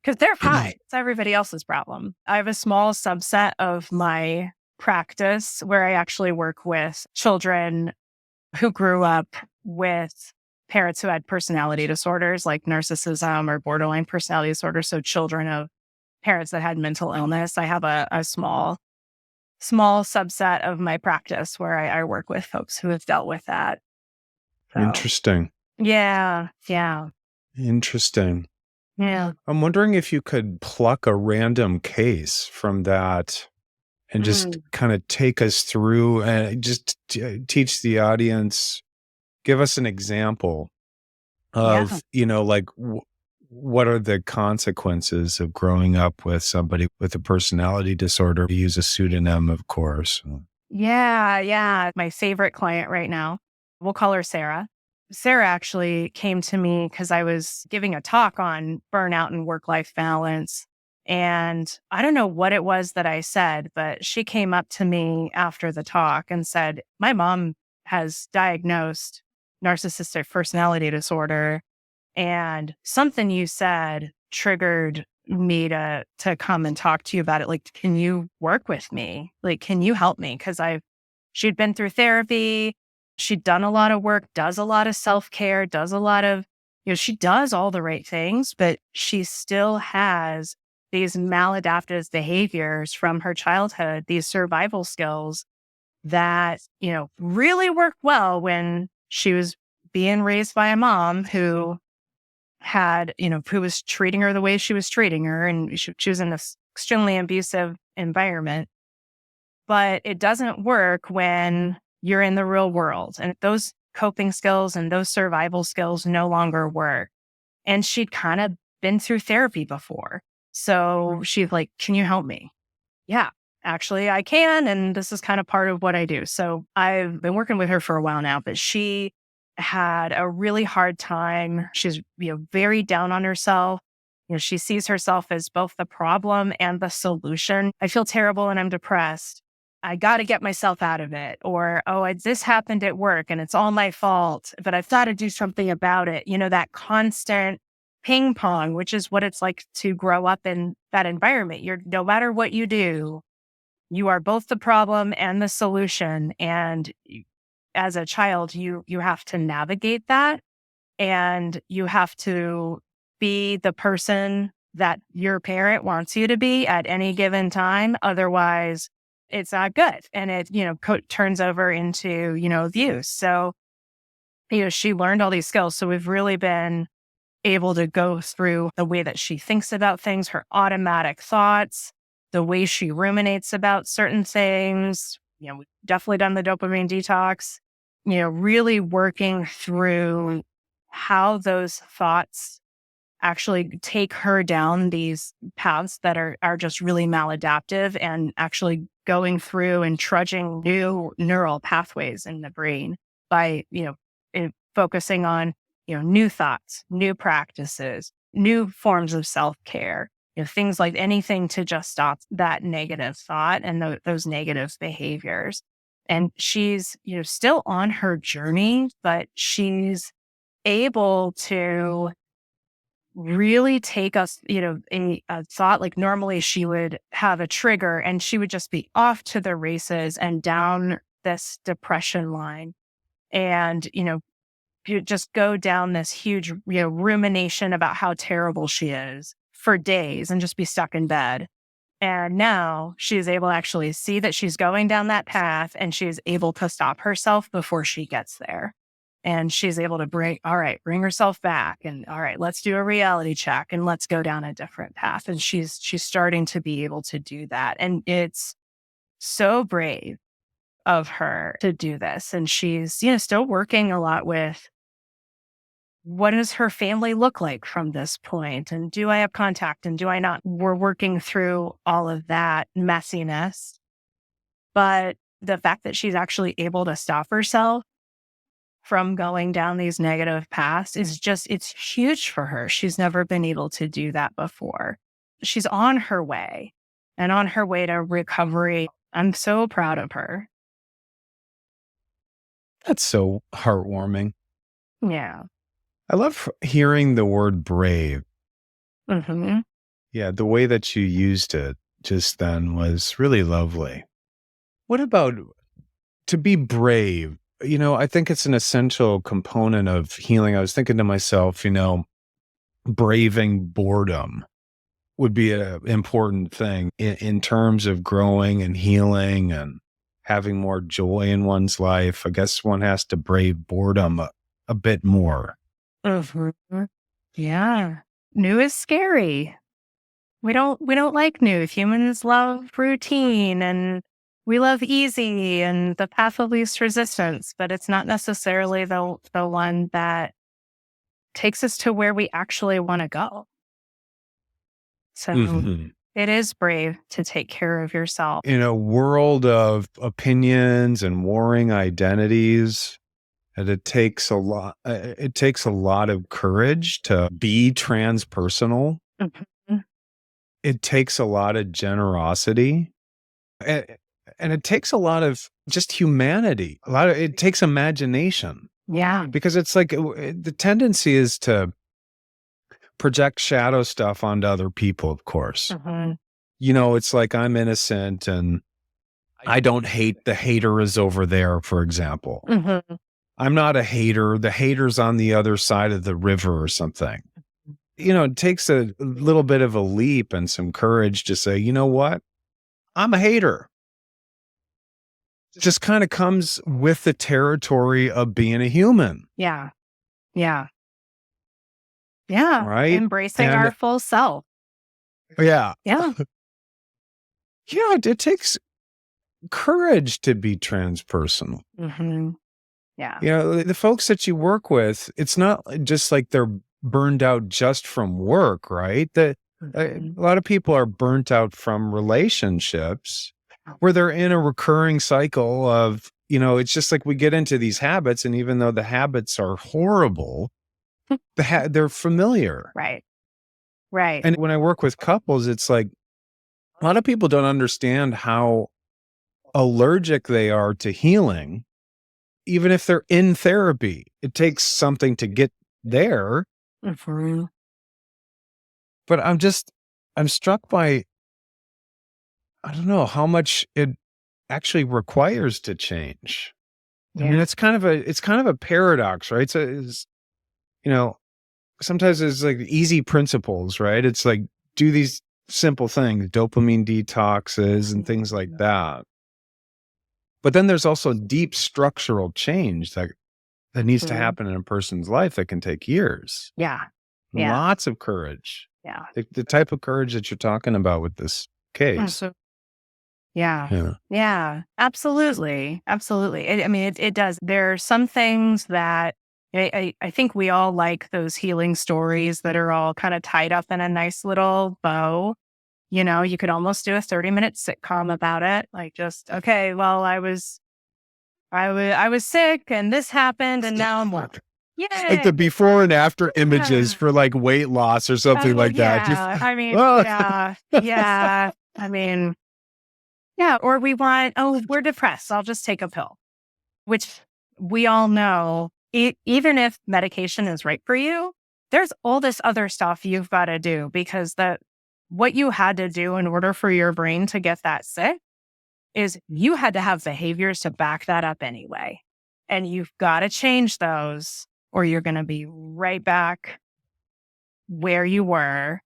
Speaker 3: because they're fine. It's everybody else's problem. I have a small subset of my practice where I actually work with children who grew up with parents who had personality disorders like narcissism or borderline personality disorder. So children of parents that had mental illness. I have a small subset of my practice where I work with folks who have dealt with that. So,
Speaker 2: interesting.
Speaker 3: Yeah.
Speaker 2: Interesting.
Speaker 3: Yeah.
Speaker 2: I'm wondering if you could pluck a random case from that and just kind of take us through and just teach the audience, give us an example of, what are the consequences of growing up with somebody with a personality disorder? We use a pseudonym, of course.
Speaker 3: Yeah. My favorite client right now, we'll call her Sarah. Sarah actually came to me because I was giving a talk on burnout and work-life balance. And I don't know what it was that I said, but she came up to me after the talk and said, my mom has diagnosed narcissistic personality disorder. And something you said triggered me to come and talk to you about it. Like, can you work with me? Like, can you help me? Because she'd been through therapy. She'd done a lot of work, does a lot of self-care, does a lot of, she does all the right things, but she still has these maladaptive behaviors from her childhood, these survival skills that, really worked well when she was being raised by a mom who who was treating her the way she was treating her. And she was in this extremely abusive environment. But it doesn't work when you're in the real world, and those coping skills and those survival skills no longer work. And she'd kind of been through therapy before. So she's like, can you help me? Yeah, actually I can. And this is kind of part of what I do. So I've been working with her for a while now, but she had a really hard time. She's, very down on herself. She sees herself as both the problem and the solution. I feel terrible and I'm depressed. I got to get myself out of it. Or, this happened at work and it's all my fault, but I've got to do something about it. That constant ping pong, which is what it's like to grow up in that environment. No matter what you do, you are both the problem and the solution. And as a child, you have to navigate that, and you have to be the person that your parent wants you to be at any given time. Otherwise, it's not good. And it, turns over into, abuse. So, she learned all these skills. So we've really been able to go through the way that she thinks about things, her automatic thoughts, the way she ruminates about certain things. We've definitely done the dopamine detox, really working through how those thoughts actually take her down these paths that are just really maladaptive, and actually going through and trudging new neural pathways in the brain by, focusing on, new thoughts, new practices, new forms of self-care, things like anything to just stop that negative thought and those negative behaviors. And she's, still on her journey, but she's able to really take us, a thought. Like, normally she would have a trigger and she would just be off to the races and down this depression line. And, you just go down this huge, rumination about how terrible she is for days and just be stuck in bed. And now she's able to actually see that she's going down that path, and she's able to stop herself before she gets there. And she's able to bring herself back, and all right, let's do a reality check and let's go down a different path. And she's starting to be able to do that. And it's so brave of her to do this. And she's, still working a lot with, what does her family look like from this point? And do I have contact and do I not? We're working through all of that messiness. But the fact that she's actually able to stop herself from going down these negative paths is it's huge for her. She's never been able to do that before. She's on her way, and on her way to recovery. I'm so proud of her.
Speaker 2: That's so heartwarming.
Speaker 3: Yeah.
Speaker 2: I love hearing the word brave.
Speaker 3: Mm-hmm.
Speaker 2: Yeah, the way that you used it just then was really lovely. What about to be brave? I think it's an essential component of healing. I was thinking to myself, braving boredom would be an important thing in terms of growing and healing and having more joy in one's life. I guess one has to brave boredom a bit more.
Speaker 3: Mm-hmm. Yeah. New is scary. We don't like new. Humans love routine, and we love easy and the path of least resistance, but it's not necessarily the one that takes us to where we actually want to go. So It is brave to take care of yourself.
Speaker 2: In a world of opinions and warring identities, and it takes a lot. It takes a lot of courage to be transpersonal.
Speaker 3: Mm-hmm.
Speaker 2: It takes a lot of generosity, and it takes a lot of just humanity. It takes imagination.
Speaker 3: Yeah.
Speaker 2: Because it's like the tendency is to project shadow stuff onto other people, of course.
Speaker 3: Mm-hmm.
Speaker 2: It's like I'm innocent and I don't hate, the hater is over there, for example.
Speaker 3: Mm-hmm.
Speaker 2: I'm not a hater. The hater's on the other side of the river or something. It takes a little bit of a leap and some courage to say, you know what? I'm a hater. Just kind of comes with the territory of being a human.
Speaker 3: Yeah. Yeah. Yeah.
Speaker 2: Right.
Speaker 3: Embracing our full self.
Speaker 2: Yeah.
Speaker 3: Yeah.
Speaker 2: Yeah. It takes courage to be transpersonal.
Speaker 3: Mm-hmm. Yeah.
Speaker 2: The folks that you work with, it's not just like they're burned out just from work, right? A lot of people are burnt out from relationships where they're in a recurring cycle of, it's just like we get into these habits. And even though the habits are horrible, they're familiar.
Speaker 3: Right. Right.
Speaker 2: And when I work with couples, it's like a lot of people don't understand how allergic they are to healing. Even if they're in therapy, it takes something to get there.
Speaker 3: Mm-hmm.
Speaker 2: But I'm struck by, I don't know how much it actually requires to change.
Speaker 3: Yeah.
Speaker 2: I mean, it's kind of a paradox, right? So sometimes it's like easy principles, right? It's like do these simple things, dopamine detoxes and things like that. But then there's also deep structural change that needs to happen in a person's life that can take years.
Speaker 3: Yeah. Yeah.
Speaker 2: Lots of courage.
Speaker 3: Yeah.
Speaker 2: The type of courage that you're talking about with this case.
Speaker 3: Yeah. Yeah. Absolutely. Absolutely. It does. There are some things that I think we all like those healing stories that are all kind of tied up in a nice little bow. You could almost do a 30-minute sitcom about it. Like just, okay, well, I was sick and this happened and now I'm well. Yeah.
Speaker 2: Like the before and after images for like weight loss or something like that.
Speaker 3: Yeah. Or we want, we're depressed. I'll just take a pill, which we all know, even if medication is right for you, there's all this other stuff you've got to do because what you had to do in order for your brain to get that sick is you had to have behaviors to back that up anyway. And you've got to change those or you're going to be right back where you were.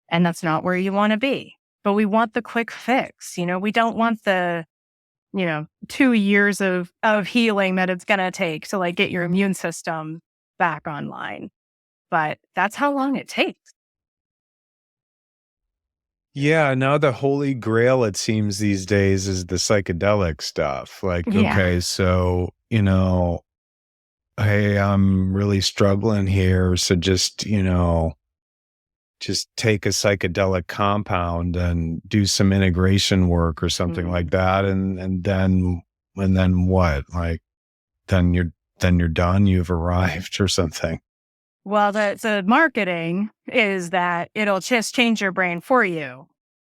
Speaker 3: And that's not where you want to be. But we want the quick fix. We don't want the, 2 years of healing that it's going to take to like get your immune system back online. But that's how long it takes.
Speaker 2: Yeah, now the holy grail, it seems these days, is the psychedelic stuff. Like, okay, so, hey, I'm really struggling here. So just take a psychedelic compound and do some integration work or something like that. And then what? Like, then you're done. You've arrived or something.
Speaker 3: Well, the marketing is that it'll just change your brain for you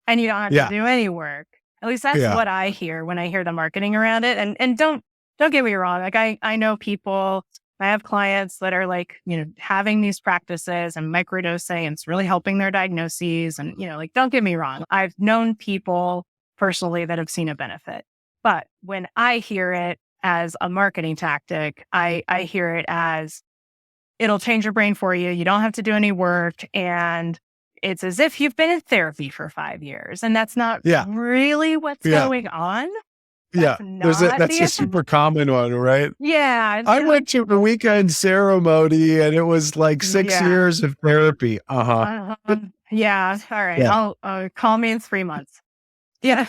Speaker 3: and you don't have to do any work. At least that's what I hear when I hear the marketing around it. And don't get me wrong. Like I know people, I have clients that are like, having these practices and microdosing and it's really helping their diagnoses. And, like, don't get me wrong. I've known people personally that have seen a benefit. But when I hear it as a marketing tactic, I hear it as, it'll change your brain for you. You don't have to do any work. And it's as if you've been in therapy for 5 years. And that's not really what's going on.
Speaker 2: That's a super common one, right?
Speaker 3: Yeah.
Speaker 2: I went to a weekend ceremony and it was like 6 years of therapy.
Speaker 3: Yeah. All right.
Speaker 2: Yeah.
Speaker 3: I'll call me in 3 months. Yeah.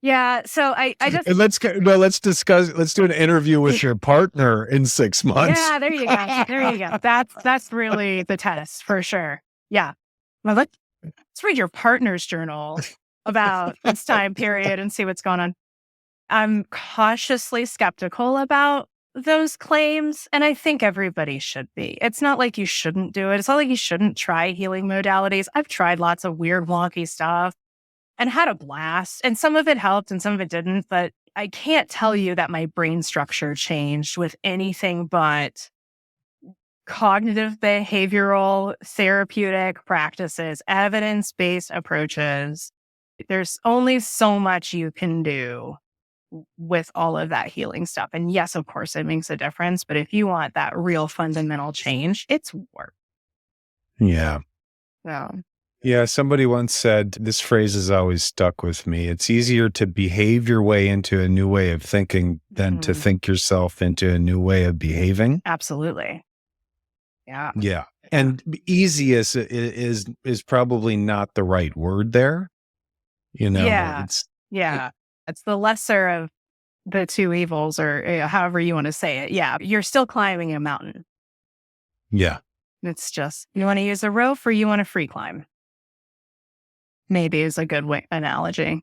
Speaker 3: Yeah. So I just,
Speaker 2: and let's do an interview with your partner in 6 months.
Speaker 3: Yeah, there you go. There you go. That's really the test for sure. Yeah. Well, let's read your partner's journal about this time period and see what's going on. I'm cautiously skeptical about those claims, and I think everybody should be. It's not like you shouldn't do it. It's not like you shouldn't try healing modalities. I've tried lots of weird, wonky stuff and had a blast, and some of it helped and some of it didn't, but I can't tell you that my brain structure changed with anything but cognitive behavioral therapeutic practices, evidence-based approaches. There's only so much you can do with all of that healing stuff. And yes, of course, it makes a difference. But if you want that real fundamental change, it's work.
Speaker 2: Yeah.
Speaker 3: So,
Speaker 2: Yeah. Somebody once said, this phrase has always stuck with me. It's easier to behave your way into a new way of thinking than to think yourself into a new way of behaving.
Speaker 3: absolutely. Yeah.
Speaker 2: Yeah. And easiest is probably not the right word there.
Speaker 3: Yeah.
Speaker 2: It's
Speaker 3: Yeah. It's the lesser of the two evils, or however you want to say it. Yeah. You're still climbing a mountain.
Speaker 2: yeah.
Speaker 3: It's just, you want to use a rope or you want to free climb? Maybe is a good analogy.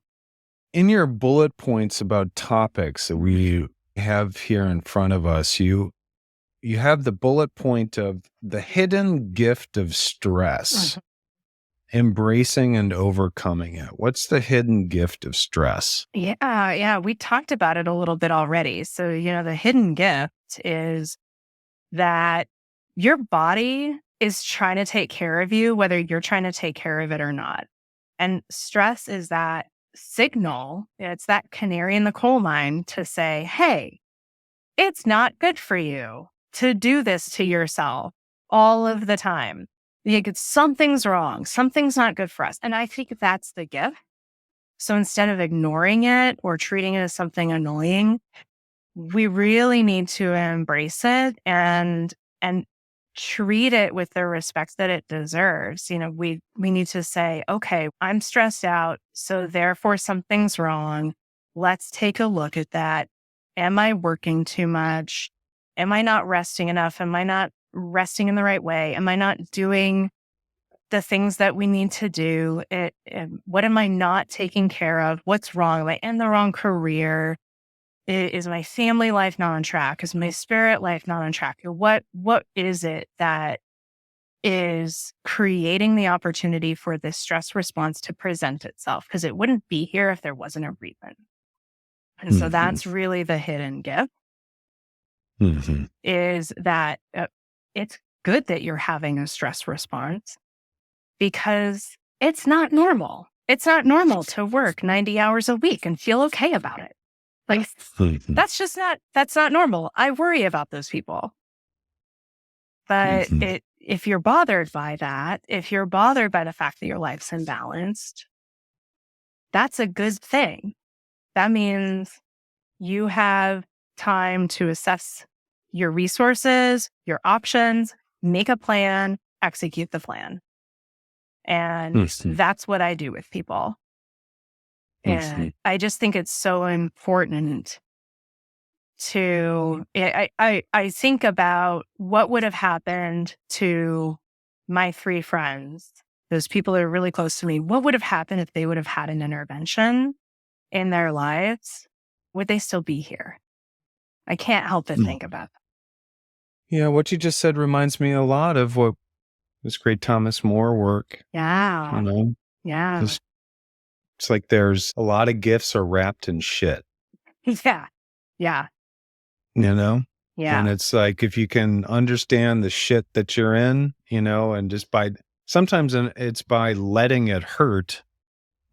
Speaker 2: In your bullet points about topics that we have here in front of us, you have the bullet point of the hidden gift of stress, embracing and overcoming it. What's the hidden gift of stress?
Speaker 3: Yeah. We talked about it a little bit already. So, the hidden gift is that your body is trying to take care of you, whether you're trying to take care of it or not. And stress is that signal. It's that canary in the coal mine to say, hey, it's not good for you to do this to yourself all of the time. Something's wrong. Something's not good for us. And I think that's the gift. So instead of ignoring it or treating it as something annoying, we really need to embrace it and treat it with the respect that it deserves. We need to say, okay, I'm stressed out, so therefore something's wrong. Let's take a look at that. Am I working too much? Am I not resting enough? Am I not resting in the right way? Am I not doing the things that we need to do? What am I not taking care of? What's wrong? Am I in the wrong career? Is my family life not on track? Is my spirit life not on track? What is it that is creating the opportunity for this stress response to present itself? Because it wouldn't be here if there wasn't a reason. And so that's really the hidden gift, is that it's good that you're having a stress response, because it's not normal. It's not normal to work 90 hours a week and feel okay about it. That's not normal. I worry about those people. But if you're bothered by that, if you're bothered by the fact that your life's imbalanced, that's a good thing. That means you have time to assess your resources, your options, make a plan, execute the plan. And that's what I do with people. And I just think it's so important to, I think about what would have happened to my 3 friends, those people that are really close to me. What would have happened if they would have had an intervention in their lives? Would they still be here? I can't help but think about that.
Speaker 2: Yeah, what you just said reminds me a lot of what this great Thomas More work.
Speaker 3: Yeah. Yeah.
Speaker 2: It's like there's a lot of gifts are wrapped in shit.
Speaker 3: Yeah. Yeah.
Speaker 2: Yeah.
Speaker 3: Yeah.
Speaker 2: And it's like, if you can understand the shit that you're in, and just sometimes it's by letting it hurt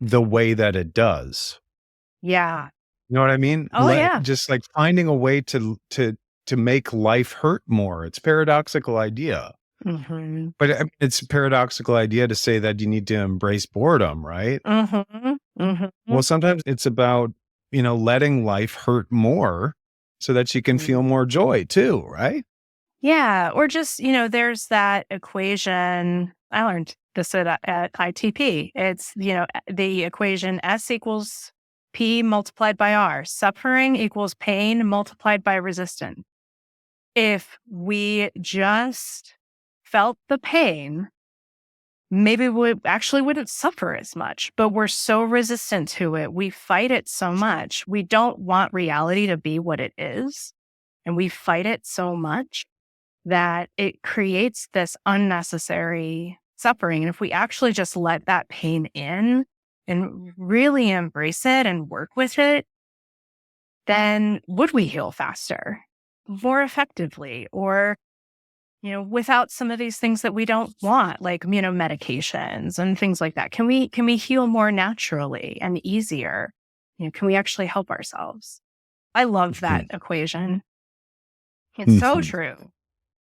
Speaker 2: the way that it does.
Speaker 3: Yeah.
Speaker 2: You know what I mean?
Speaker 3: Oh, yeah.
Speaker 2: Just like finding a way to make life hurt more. It's a paradoxical idea. But it's a paradoxical idea to say that you need to embrace boredom, right? Well, sometimes it's about, letting life hurt more so that you can feel more joy too, right?
Speaker 3: Yeah. Or just, there's that equation. I learned this at ITP. It's, the equation S equals P multiplied by R. Suffering equals pain multiplied by resistance. If we just felt the pain, maybe we actually wouldn't suffer as much, but we're so resistant to it. We fight it so much. We don't want reality to be what it is. And we fight it so much that it creates this unnecessary suffering. And if we actually just let that pain in and really embrace it and work with it, then would we heal faster, more effectively, or without some of these things that we don't want, like, medications and things like that? Can we heal more naturally and easier? Can we actually help ourselves? I love that equation. It's so true.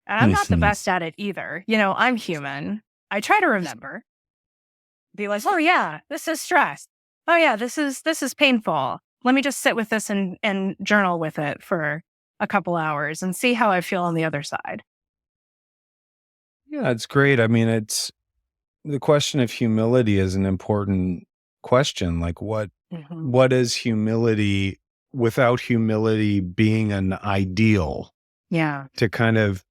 Speaker 3: And I'm not the best at it either. I'm human. I try to remember. Be like, oh yeah, this is stress. Oh yeah, this is painful. Let me just sit with this and journal with it for a couple hours and see how I feel on the other side.
Speaker 2: Yeah, it's great. I mean, it's the question of humility is an important question. Like what is humility without humility being an ideal?
Speaker 3: Yeah.
Speaker 2: To kind of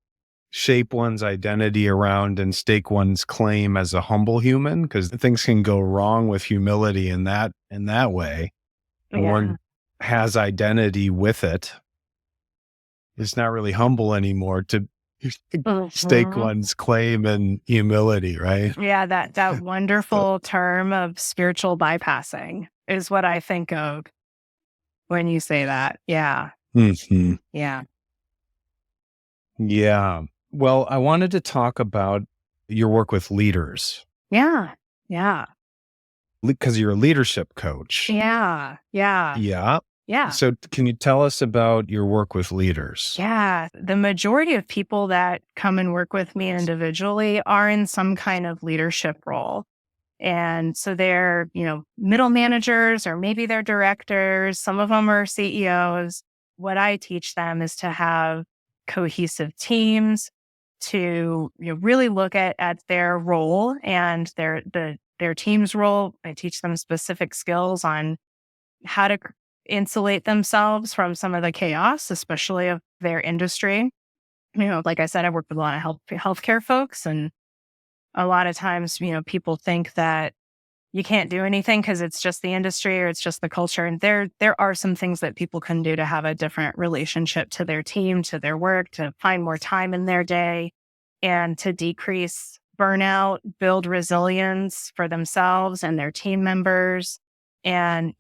Speaker 2: shape one's identity around and stake one's claim as a humble human, because things can go wrong with humility in that way. And one has identity with it. It's not really humble anymore to stake one's claim and humility, right?
Speaker 3: Yeah, that wonderful term of spiritual bypassing is what I think of when you say that. Yeah. Yeah.
Speaker 2: Yeah. Well, I wanted to talk about your work with leaders.
Speaker 3: Yeah. Yeah.
Speaker 2: Because you're a leadership coach.
Speaker 3: Yeah. Yeah.
Speaker 2: Yeah.
Speaker 3: Yeah.
Speaker 2: So can you tell us about your work with leaders?
Speaker 3: Yeah. The majority of people that come and work with me individually are in some kind of leadership role. And so they're, middle managers, or maybe they're directors. Some of them are CEOs. What I teach them is to have cohesive teams, to really look at their role and their team's role. I teach them specific skills on how to insulate themselves from some of the chaos, especially of their industry. Like I said, I work with a lot of healthcare folks, and a lot of times, people think that you can't do anything because it's just the industry or it's just the culture. And there are some things that people can do to have a different relationship to their team, to their work, to find more time in their day, and to decrease burnout, build resilience for themselves and their team members, and,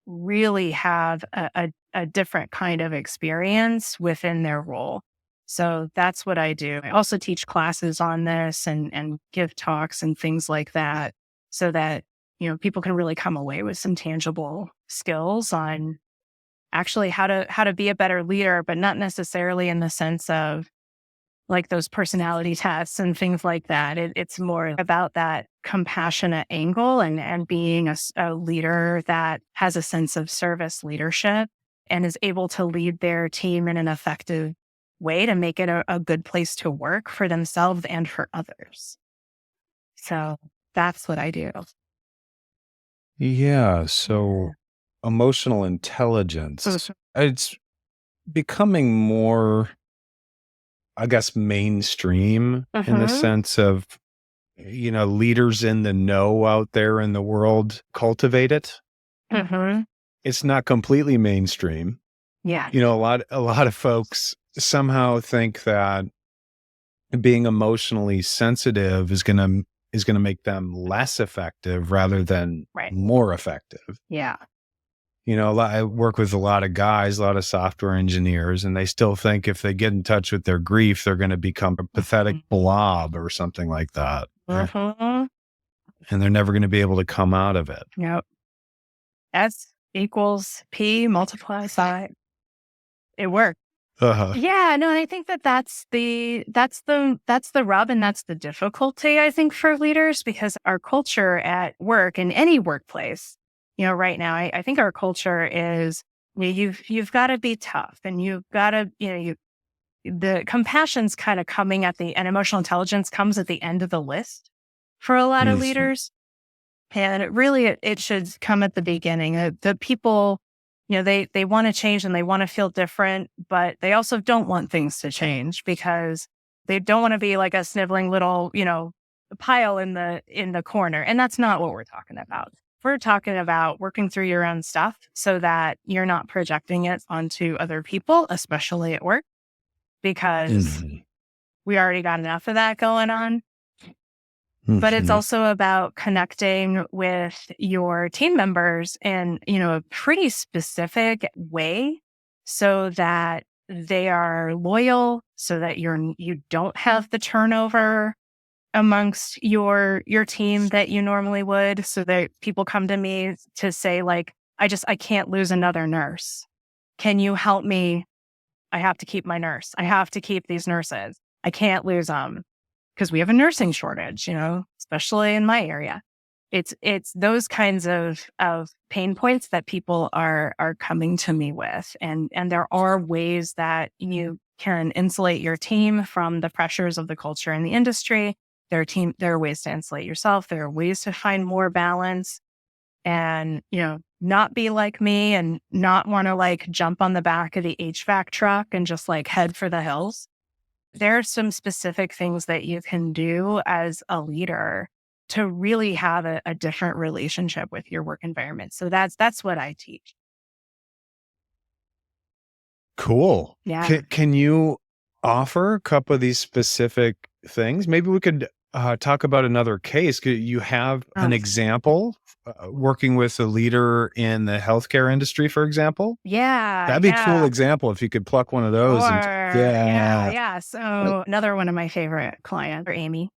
Speaker 3: really have a different kind of experience within their role. So that's what I do. I also teach classes on this and give talks and things like that, so that, people can really come away with some tangible skills on actually how to be a better leader, but not necessarily in the sense of like those personality tests and things like that. It's more about that compassionate angle and being a leader that has a sense of service leadership and is able to lead their team in an effective way to make it a good place to work for themselves and for others. So that's what I do.
Speaker 2: Yeah. So emotional intelligence, it's becoming more, I guess, mainstream in the sense of, leaders in the know out there in the world cultivate it. It's not completely mainstream.
Speaker 3: Yeah.
Speaker 2: A lot of folks somehow think that being emotionally sensitive is going to make them less effective rather than more effective.
Speaker 3: Yeah.
Speaker 2: I work with a lot of guys, a lot of software engineers, and they still think if they get in touch with their grief, they're going to become a pathetic blob or something like that. And they're never going to be able to come out of it.
Speaker 3: Yep. S equals P multiplies I. It works. Yeah, no, I think that's the rub, and that's the difficulty, I think, for leaders, because our culture at work, in any workplace, right now, I think our culture is, you've got to be tough, and you've got to, the compassion's kind of coming and emotional intelligence comes at the end of the list for a lot of leaders. And it should come at the beginning. The people, they want to change and they want to feel different, but they also don't want things to change because they don't want to be like a sniveling little, pile in the corner. And that's not what we're talking about. We're talking about working through your own stuff so that you're not projecting it onto other people, especially at work, because we already got enough of that going on. But it's also about connecting with your team members in, a pretty specific way so that they are loyal so that you don't have the turnover amongst your team that you normally would, so that people come to me to say like, I can't lose another nurse. Can you help me? I have to keep my nurse. I have to keep these nurses. I can't lose them because we have a nursing shortage, especially in my area. It's those kinds of pain points that people are coming to me with. And there are ways that you can insulate your team from the pressures of the culture and the industry. There are ways to insulate yourself. There are ways to find more balance and, not be like me and not want to like jump on the back of the HVAC truck and just like head for the hills. There are some specific things that you can do as a leader to really have a different relationship with your work environment. So that's what I teach.
Speaker 2: Cool.
Speaker 3: Yeah.
Speaker 2: Can you offer a couple of these specific things? Maybe we could talk about another case. Could you have an example working with a leader in the healthcare industry, for example?
Speaker 3: Yeah.
Speaker 2: That'd be a cool example if you could pluck one of those.
Speaker 3: Yeah. So another one of my favorite clients, Amy,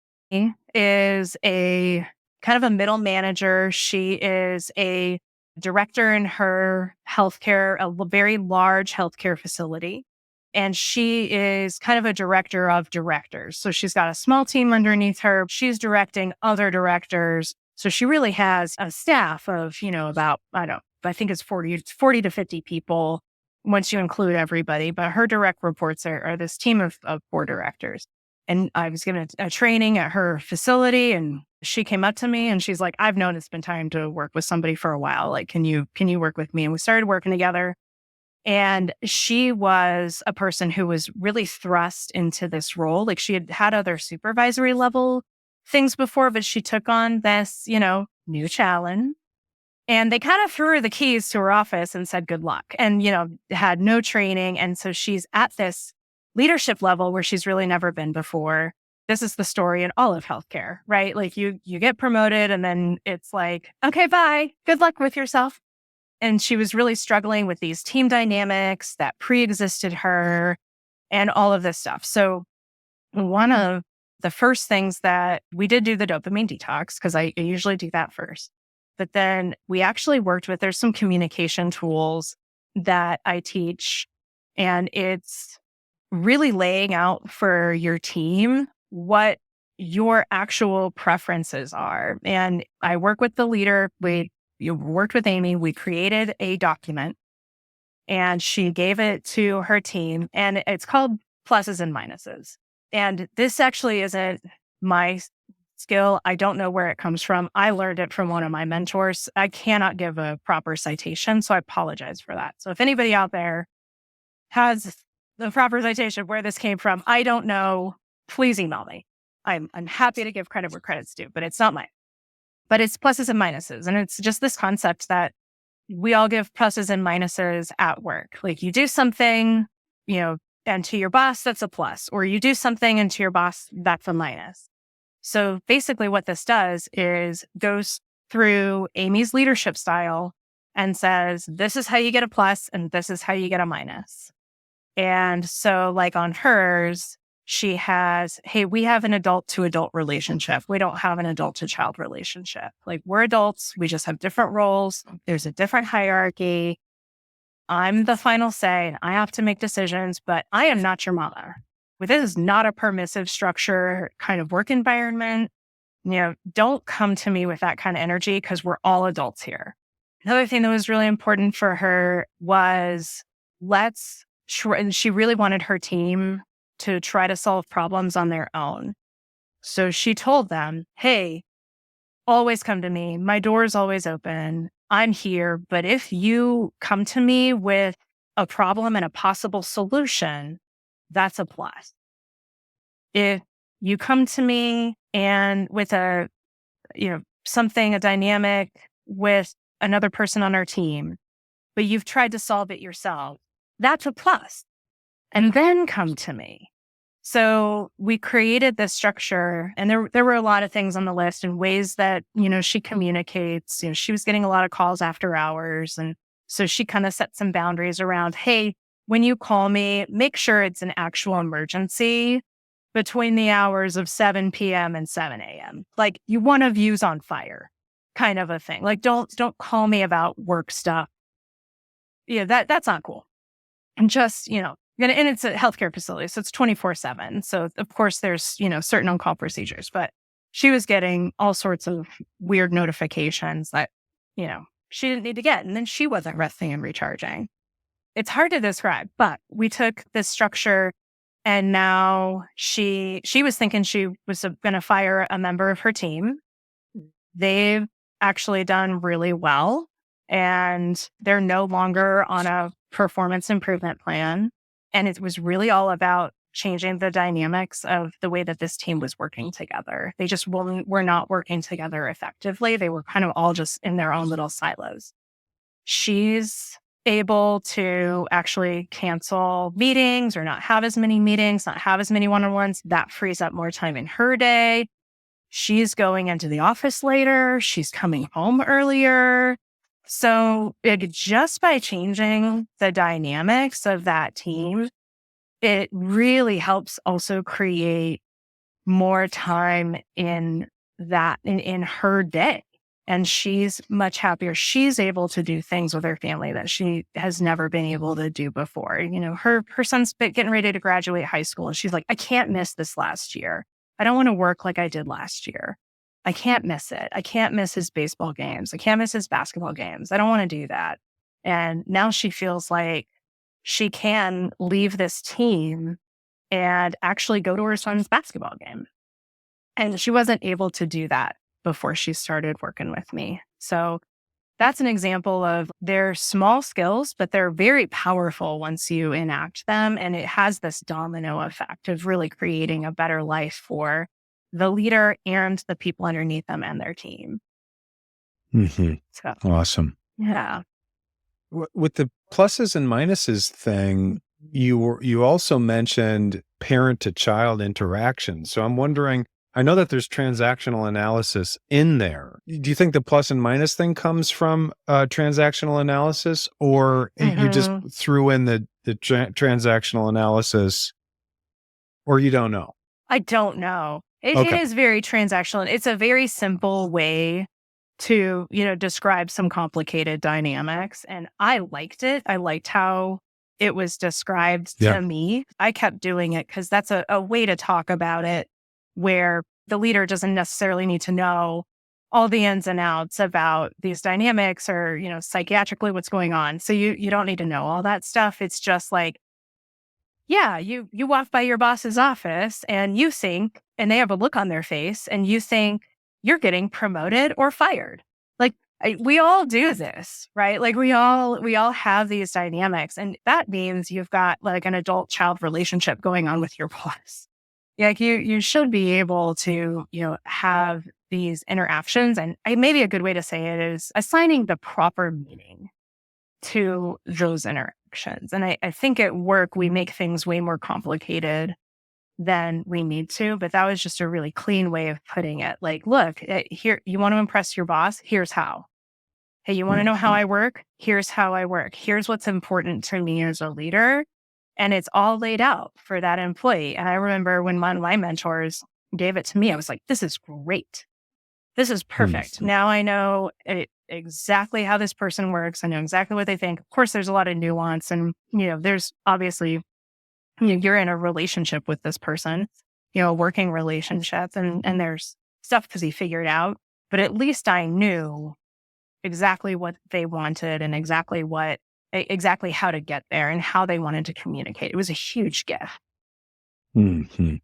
Speaker 3: is a kind of a middle manager. She is a director in her healthcare, a very large healthcare facility. And she is kind of a director of directors. So she's got a small team underneath her. She's directing other directors. So she really has a staff of, about, I think it's 40 to 50 people once you include everybody. But her direct reports are this team of 4 directors. And I was given a training at her facility, and she came up to me and she's like, I've known it's been time to work with somebody for a while. Like, can you work with me? And we started working together. And she was a person who was really thrust into this role. Like, she had other supervisory level things before, but she took on this, new challenge. And they kind of threw her the keys to her office and said, good luck. And, had no training. And so she's at this leadership level where she's really never been before. This is the story in all of healthcare, right? Like you get promoted and then it's like, okay, bye. Good luck with yourself. And she was really struggling with these team dynamics that pre-existed her and all of this stuff. So one of the first things that we did do the dopamine detox, because I usually do that first. But then we actually worked with, there's some communication tools that I teach, and it's really laying out for your team what your actual preferences are. And I work with the leader. You worked with Amy. We created a document and she gave it to her team, and it's called pluses and minuses. And this actually isn't my skill. I don't know where it comes from. I learned it from one of my mentors. I cannot give a proper citation, so I apologize for that. So if anybody out there has the proper citation where this came from, I don't know, please email me. I'm happy to give credit where credit's due, but it's not mine. But it's pluses and minuses. And it's just this concept that we all give pluses and minuses at work. Like you do something, and to your boss, that's a plus. Or you do something and to your boss, that's a minus. So basically what this does is goes through Amy's leadership style and says, this is how you get a plus and this is how you get a minus. And so like on hers, she has, hey, we have an adult to adult relationship. We don't have an adult to child relationship. Like we're adults. We just have different roles. There's a different hierarchy. I'm the final say and I have to make decisions, but I am not your mother. This is not a permissive structure kind of work environment. Don't come to me with that kind of energy because we're all adults here. Another thing that was really important for her was and she really wanted her team to try to solve problems on their own. So she told them, hey, always come to me. My door is always open. I'm here. But if you come to me with a problem and a possible solution, that's a plus. If you come to me and with a dynamic with another person on our team, but you've tried to solve it yourself, that's a plus. And then come to me. So we created this structure, and there were a lot of things on the list and ways that, she communicates. She was getting a lot of calls after hours. And so she kind of set some boundaries around, hey, when you call me, make sure it's an actual emergency between the hours of 7 p.m. and 7 a.m. Like you want to views on fire kind of a thing. Like don't call me about work stuff. Yeah, that's not cool. And just, and it's a healthcare facility, so it's 24/7. So of course there's, certain on-call procedures, but she was getting all sorts of weird notifications that, she didn't need to get. And then she wasn't resting and recharging. It's hard to describe, but we took this structure and now she was thinking she was going to fire a member of her team. They've actually done really well and they're no longer on a performance improvement plan. And it was really all about changing the dynamics of the way that this team was working together. They just were not working together effectively. They were kind of all just in their own little silos. She's able to actually cancel meetings or not have as many meetings, not have as many one-on-ones. That frees up more time in her day. She's going into the office later. She's coming home earlier. So just by changing the dynamics of that team, it really helps also create more time in her day. And she's much happier. She's able to do things with her family that she has never been able to do before. Her son's getting ready to graduate high school. And she's like, I can't miss this last year. I don't want to work like I did last year. I can't miss it. I can't miss his baseball games. I can't miss his basketball games. I don't want to do that. And now she feels like she can leave this team and actually go to her son's basketball game. And she wasn't able to do that before she started working with me. So that's an example of they're small skills, but they're very powerful once you enact them. And it has this domino effect of really creating a better life for the leader and the people underneath them and their team.
Speaker 2: Mm-hmm.
Speaker 3: So,
Speaker 2: awesome.
Speaker 3: Yeah.
Speaker 2: With the pluses and minuses thing, you also mentioned parent to child interaction. So I'm wondering, I know that there's transactional analysis in there. Do you think the plus and minus thing comes from transactional analysis, or you just threw in the transactional analysis, or you don't know?
Speaker 3: I don't know. It is very transactional. It's a very simple way to, describe some complicated dynamics. And I liked it. I liked how it was described to me. I kept doing it because that's a way to talk about it where the leader doesn't necessarily need to know all the ins and outs about these dynamics or, psychiatrically what's going on. So you don't need to know all that stuff. It's just like, you walk by your boss's office and you think, and they have a look on their face and you think you're getting promoted or fired. Like we all do this, right? Like we all have these dynamics, and that means you've got like an adult-child relationship going on with your boss. Like you should be able to, have these interactions. And maybe a good way to say it is assigning the proper meaning to those interactions. And I think at work, we make things way more complicated than we need to, but that was just a really clean way of putting it. Like, look, here, you want to impress your boss? Here's how. Hey, you want to know how I work? Here's how I work. Here's what's important to me as a leader. And it's all laid out for that employee. And I remember when one of my mentors gave it to me, I was like, this is great. This is perfect. Now I know exactly how this person works. I know exactly what they think. Of course, there's a lot of nuance and, there's obviously, you're in a relationship with this person, a working relationship, and there's stuff to be figured out. But at least I knew exactly what they wanted and exactly how to get there and how they wanted to communicate. It was a huge gift.
Speaker 2: Mm-hmm.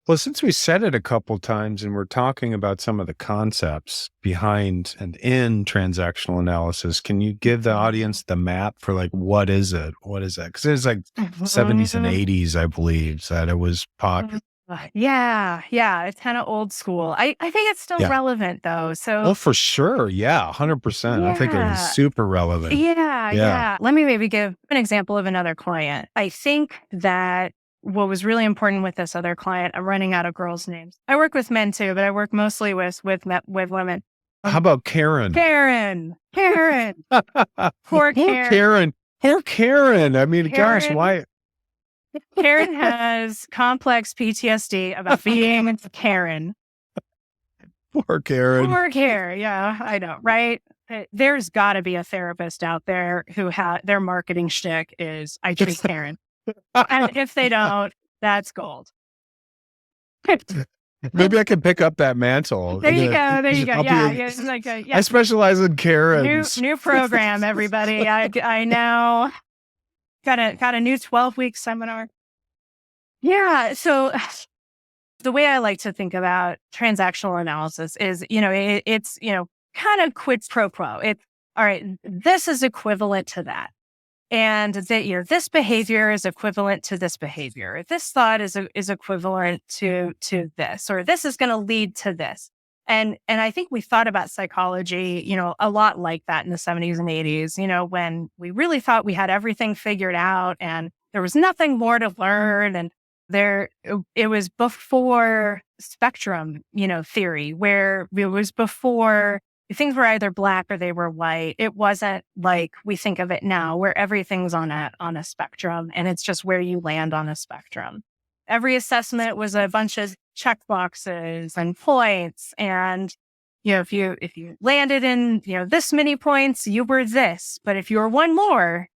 Speaker 2: Well, since we said it a couple times and we're talking about some of the concepts behind and in transactional analysis, can you give the audience the map for like, what is it? What is that? Because it's like 70s and 80s, I believe, that it was popular.
Speaker 3: Yeah. It's kind of old school. I think it's still relevant though. So,
Speaker 2: oh, for sure. Yeah, 100%. I think it was super relevant.
Speaker 3: Yeah. Let me maybe give an example of another client. I think that what was really important with this other client, I'm running out of girls' names. I work with men too, but I work mostly with women.
Speaker 2: How about Karen?
Speaker 3: Karen. Poor Karen.
Speaker 2: Poor Karen. I mean, gosh,
Speaker 3: Karen-
Speaker 2: why?
Speaker 3: Karen has complex PTSD about being Karen.
Speaker 2: Poor Karen.
Speaker 3: Poor Karen. Yeah, I know, right? There's got to be a therapist out there who their marketing shtick is I treat Karen. And if they don't, that's gold.
Speaker 2: Maybe I can pick up that mantle.
Speaker 3: There you go. There you go.
Speaker 2: I'll be
Speaker 3: Yeah,
Speaker 2: a-
Speaker 3: it's like a,
Speaker 2: I specialize in Karens.
Speaker 3: new program, everybody. I know. Got a new 12-week seminar. Yeah. So the way I like to think about transactional analysis is, it's, kind of quid pro quo. It's all right. This is equivalent to that. And that, this behavior is equivalent to this behavior. This thought is equivalent to this, or this is going to lead to this. And I think we thought about psychology, a lot like that in the 70s and 80s, when we really thought we had everything figured out and there was nothing more to learn. And it was before spectrum, theory, where it was before things were either black or they were white. It wasn't like we think of it now, where everything's on a spectrum and it's just where you land on a spectrum. Every assessment was a bunch of check boxes and points. And, if you landed in, this many points, you were this. But if you were one more,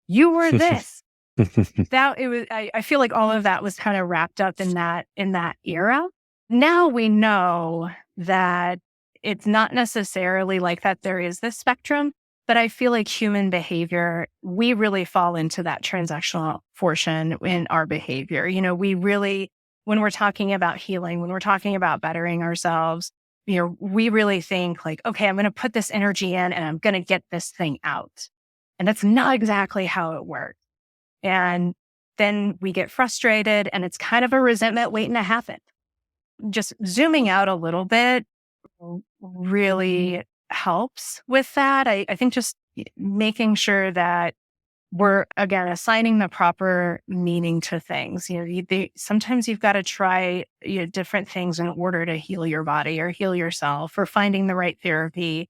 Speaker 3: you were this. I feel like all of that was kind of wrapped up in that era. Now we know that it's not necessarily like that. There is this spectrum, but I feel like human behavior, we really fall into that transactional portion in our behavior. We really, when we're talking about healing, when we're talking about bettering ourselves, we really think like, okay, I'm going to put this energy in and I'm going to get this thing out. And that's not exactly how it works. And then we get frustrated and it's kind of a resentment waiting to happen. Just zooming out a little bit really helps with that. I think just making sure that we're, again, assigning the proper meaning to things. Sometimes you've got to try different things in order to heal your body or heal yourself, or finding the right therapy,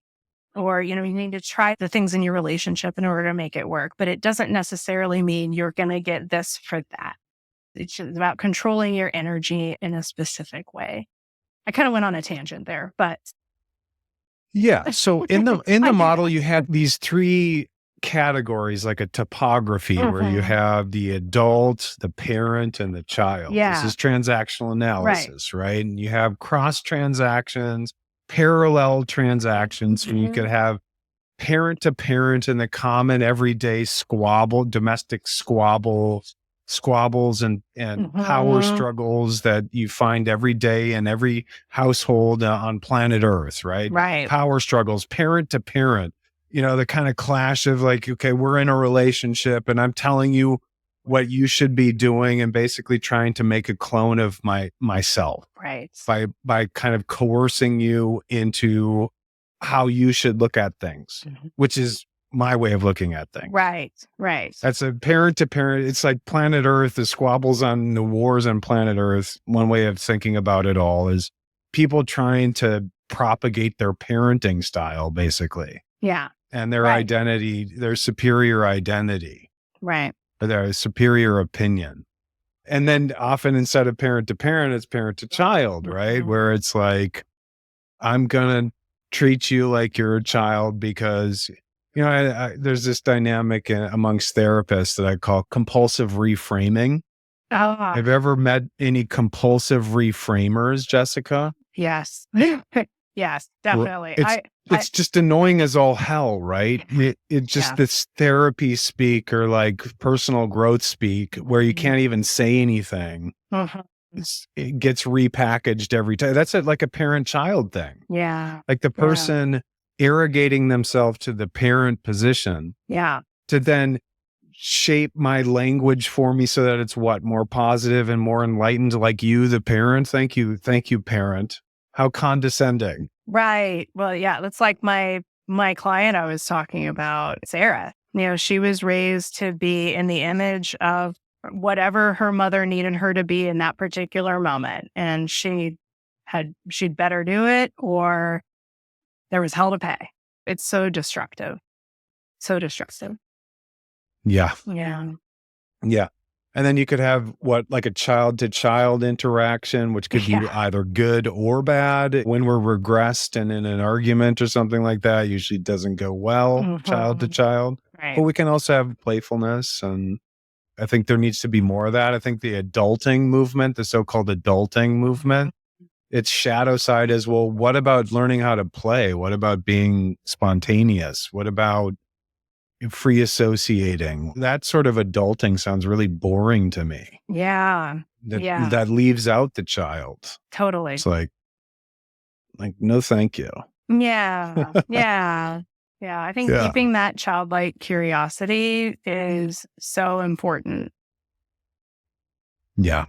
Speaker 3: or, you need to try the things in your relationship in order to make it work. But it doesn't necessarily mean you're going to get this for that. It's just about controlling your energy in a specific way. I kind of went on a tangent there, but
Speaker 2: yeah. So in the model, you had these three categories, like a topography, where you have the adult, the parent, and the child.
Speaker 3: Yeah.
Speaker 2: This is transactional analysis, right? And you have cross transactions, parallel transactions. So you could have parent to parent in the common everyday domestic squabbles and power struggles that you find every day in every household on planet Earth, right?
Speaker 3: Right.
Speaker 2: Power struggles, parent to parent, the kind of clash of like, okay, we're in a relationship and I'm telling you what you should be doing and basically trying to make a clone of myself.
Speaker 3: Right.
Speaker 2: By kind of coercing you into how you should look at things, which is my way of looking at things.
Speaker 3: Right.
Speaker 2: That's a parent to parent. It's like planet Earth, the squabbles on the wars on planet Earth. One way of thinking about it all is people trying to propagate their parenting style, basically.
Speaker 3: Yeah.
Speaker 2: And their identity, their superior identity.
Speaker 3: Right.
Speaker 2: Or their superior opinion. And then often instead of parent to parent, it's parent to child, right? Where it's like, I'm going to treat you like you're a child because there's this dynamic amongst therapists that I call compulsive reframing.
Speaker 3: Oh.
Speaker 2: Have you ever met any compulsive reframers, Jesseca?
Speaker 3: Yes. Yes, definitely.
Speaker 2: It's just annoying as all hell, right? It just this therapy speak or like personal growth speak where you can't even say anything. It gets repackaged every time. That's like a parent-child thing.
Speaker 3: Yeah.
Speaker 2: Like the person irrigating themselves to the parent position.
Speaker 3: Yeah.
Speaker 2: To then shape my language for me so that it's more positive and more enlightened, like you, the parent. Thank you, parent. How condescending.
Speaker 3: Right. Well, yeah, that's like my client I was talking about, Sarah. She was raised to be in the image of whatever her mother needed her to be in that particular moment. And she'd better do it or there was hell to pay. It's so destructive. So destructive.
Speaker 2: Yeah.
Speaker 3: Yeah.
Speaker 2: Yeah. And then you could have like a child to child interaction, which could be
Speaker 3: Yeah.
Speaker 2: either good or bad. When we're regressed and in an argument or something like that, usually doesn't go well, child to
Speaker 3: Mhm.
Speaker 2: child. But
Speaker 3: Right.
Speaker 2: we can also have playfulness. And I think there needs to be more of that. I think the adulting movement, the so-called adulting movement, its shadow side is, well, what about learning how to play? What about being spontaneous? What about free associating? That sort of adulting sounds really boring to me.
Speaker 3: Yeah.
Speaker 2: That
Speaker 3: Yeah.
Speaker 2: that leaves out the child.
Speaker 3: Totally.
Speaker 2: It's like no, thank you.
Speaker 3: Yeah. Yeah. Yeah. I think
Speaker 2: Yeah.
Speaker 3: keeping that childlike curiosity is so important.
Speaker 2: Yeah.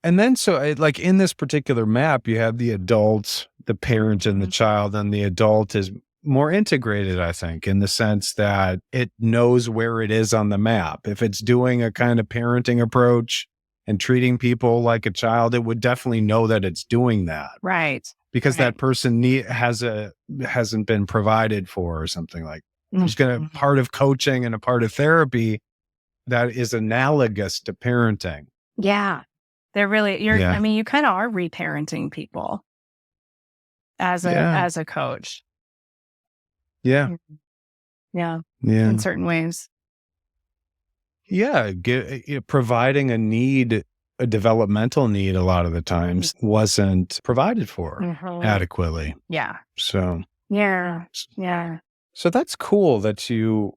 Speaker 2: And then, so like in this particular map, you have the adult, the parent, and the child, and the adult is more integrated, I think, in the sense that it knows where it is on the map. If it's doing a kind of parenting approach and treating people like a child, it would definitely know that it's doing that.
Speaker 3: Right.
Speaker 2: Because
Speaker 3: Right.
Speaker 2: that person hasn't been provided for or something like. There's going to
Speaker 3: Mhm.
Speaker 2: part of coaching and a part of therapy that is analogous to parenting.
Speaker 3: Yeah. They're really,
Speaker 2: Yeah.
Speaker 3: I mean, you kind of are reparenting people as
Speaker 2: Yeah.
Speaker 3: a coach.
Speaker 2: Yeah.
Speaker 3: Yeah.
Speaker 2: Yeah.
Speaker 3: In certain ways.
Speaker 2: Yeah. Providing a need, a developmental need, a lot of the times wasn't provided for
Speaker 3: Mhm.
Speaker 2: adequately.
Speaker 3: Yeah.
Speaker 2: So,
Speaker 3: Yeah. Yeah.
Speaker 2: so that's cool that you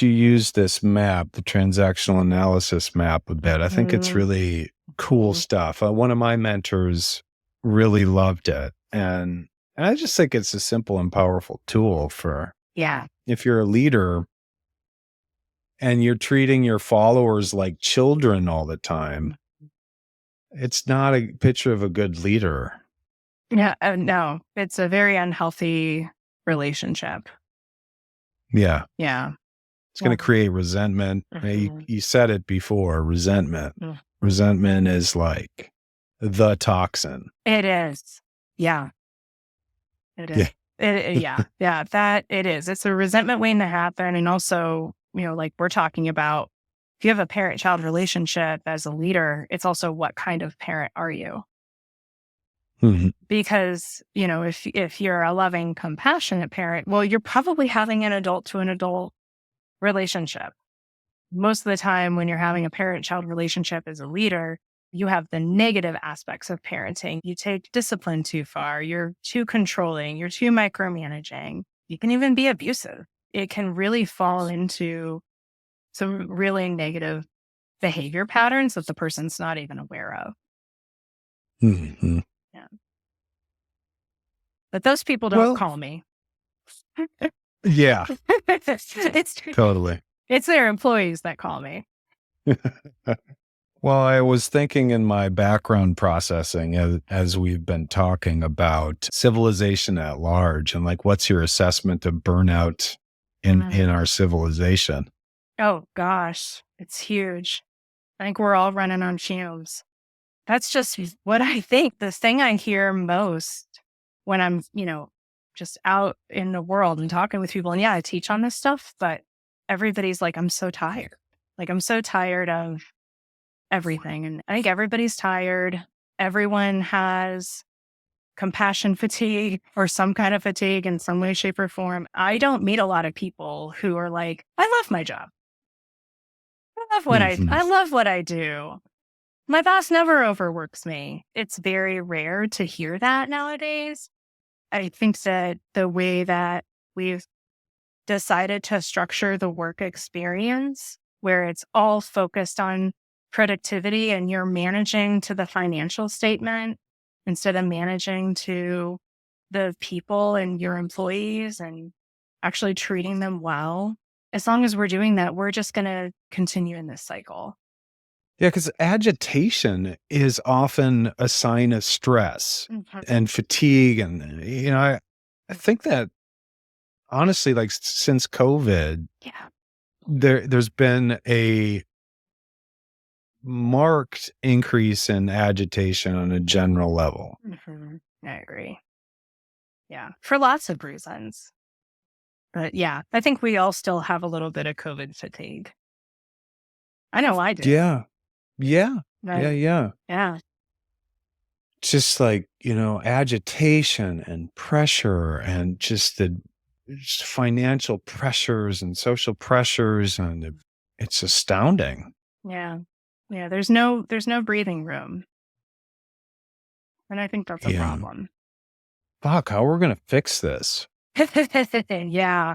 Speaker 2: use this map, the transactional analysis map a bit. I think it's
Speaker 3: Mhm.
Speaker 2: really cool stuff. One of my mentors really loved it. And I just think it's a simple and powerful tool for
Speaker 3: Yeah.
Speaker 2: if you're a leader and you're treating your followers like children all the time. It's not a picture of a good leader.
Speaker 3: Yeah. No, it's a very unhealthy relationship.
Speaker 2: Yeah.
Speaker 3: Yeah.
Speaker 2: It's going to create resentment.
Speaker 3: Mhm.
Speaker 2: You said it before, resentment.
Speaker 3: Mhm.
Speaker 2: Resentment is like the toxin.
Speaker 3: It is. Yeah. It is.
Speaker 2: Yeah.
Speaker 3: Yeah. Yeah. That it is. It's a resentment waiting to happen. And also, like we're talking about, if you have a parent-child relationship as a leader, it's also what kind of parent are you?
Speaker 2: Mhm.
Speaker 3: Because, if you're a loving, compassionate parent, well, you're probably having an adult to an adult relationship. Most of the time when you're having a parent-child relationship as a leader, you have the negative aspects of parenting. You take discipline too far. You're too controlling. You're too micromanaging. You can even be abusive. It can really fall into some really negative behavior patterns that the person's not even aware of.
Speaker 2: Mhm.
Speaker 3: Yeah. But those people don't
Speaker 2: Well,
Speaker 3: call me.
Speaker 2: yeah,
Speaker 3: it's
Speaker 2: totally.
Speaker 3: it's their employees that call me.
Speaker 2: Well, I was thinking in my background processing as we've been talking about civilization at large and like, what's your assessment of burnout in our civilization?
Speaker 3: Oh gosh, it's huge. I think we're all running on fumes. That's just what I think. The thing I hear most when I'm, just out in the world and talking with people. And yeah, I teach on this stuff, but everybody's like, I'm so tired. Like, I'm so tired of everything. And I think everybody's tired. Everyone has compassion fatigue or some kind of fatigue in some way, shape, or form. I don't meet a lot of people who are like, I love my job.
Speaker 2: Mhm.
Speaker 3: I love what I do. My boss never overworks me. It's very rare to hear that nowadays. I think that the way that we've decided to structure the work experience, where it's all focused on productivity and you're managing to the financial statement instead of managing to the people and your employees and actually treating them well. As long as we're doing that, we're just going to continue in this cycle.
Speaker 2: Yeah, because agitation is often a sign of stress
Speaker 3: Mhm.
Speaker 2: and fatigue. And, I think that honestly, like since COVID,
Speaker 3: Yeah.
Speaker 2: there's been a marked increase in agitation on a general level.
Speaker 3: Mhm. I agree. Yeah. For lots of reasons. But yeah, I think we all still have a little bit of COVID fatigue. I know I do.
Speaker 2: Yeah. Yeah.
Speaker 3: Right.
Speaker 2: Yeah.
Speaker 3: Yeah.
Speaker 2: Just like, agitation and pressure and just just financial pressures and social pressures. And it's astounding.
Speaker 3: Yeah. Yeah. There's no breathing room. And I think that's a
Speaker 2: Yeah.
Speaker 3: problem.
Speaker 2: Fuck, how are we going to fix this?
Speaker 3: Yeah.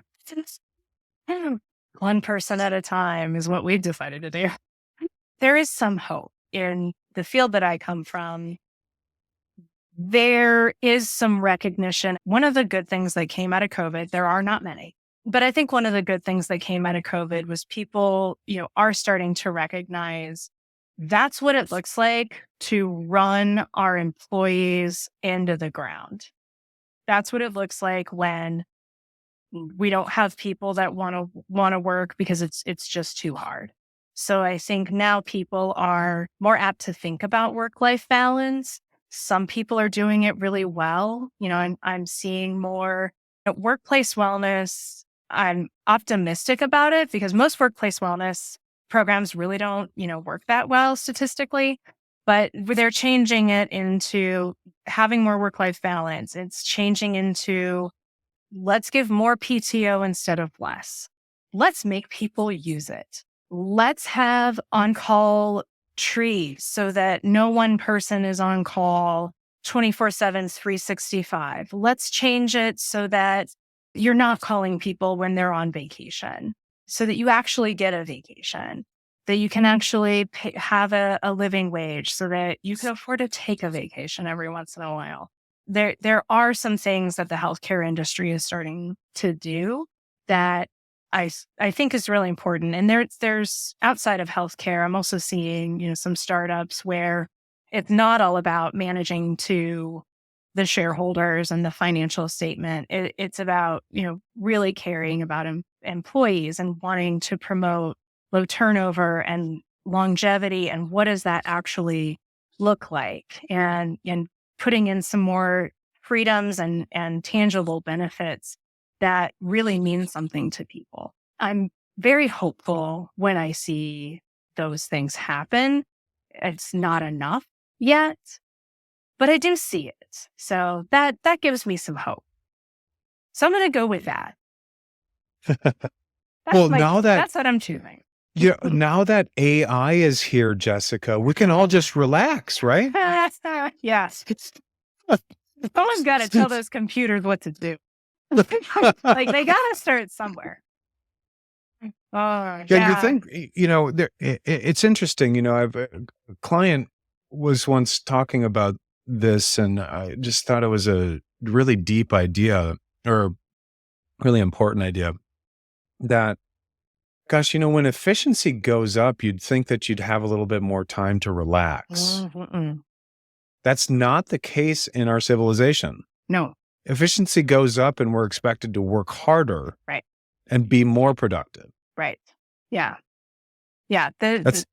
Speaker 3: One person at a time is what we've decided to do. There is some hope in the field that I come from. There is some recognition. One of the good things that came out of COVID, there are not many, but I think one of the good things that came out of COVID was people, are starting to recognize that's what it looks like to run our employees into the ground. That's what it looks like when we don't have people that want to work because it's just too hard. So I think now people are more apt to think about work-life balance. Some people are doing it really well. I'm seeing more workplace wellness. I'm optimistic about it because most workplace wellness programs really don't, work that well statistically, but they're changing it into having more work-life balance. It's changing into let's give more PTO instead of less. Let's make people use it. Let's have on-call trees so that no one person is on call 24/7, 365. Let's change it so that you're not calling people when they're on vacation, so that you actually get a vacation, that you can actually have a living wage so that you can afford to take a vacation every once in a while. There are some things that the healthcare industry is starting to do that I think is really important. And there's outside of healthcare, I'm also seeing, some startups where it's not all about managing to the shareholders and the financial statement. It's about, really caring about employees and wanting to promote low turnover and longevity. And what does that actually look like? And putting in some more freedoms and tangible benefits that really mean something to people. I'm very hopeful when I see those things happen. It's not enough yet, but I do see it. So that gives me some hope. So I'm going to go with that. That's what I'm choosing.
Speaker 2: Now that AI is here, Jesseca, we can all just relax, right?
Speaker 3: Yes. Someone's got to tell those computers what to do. Like they got to start somewhere.
Speaker 2: You think, it's interesting. I've a client was once talking about this, and I just thought it was a really deep idea or a really important idea that, gosh, when efficiency goes up, you'd think that you'd have a little bit more time to relax.
Speaker 3: Mm-mm.
Speaker 2: That's not the case in our civilization.
Speaker 3: No.
Speaker 2: Efficiency goes up and we're expected to work harder,
Speaker 3: right,
Speaker 2: and be more productive.
Speaker 3: Right. Yeah. Yeah. This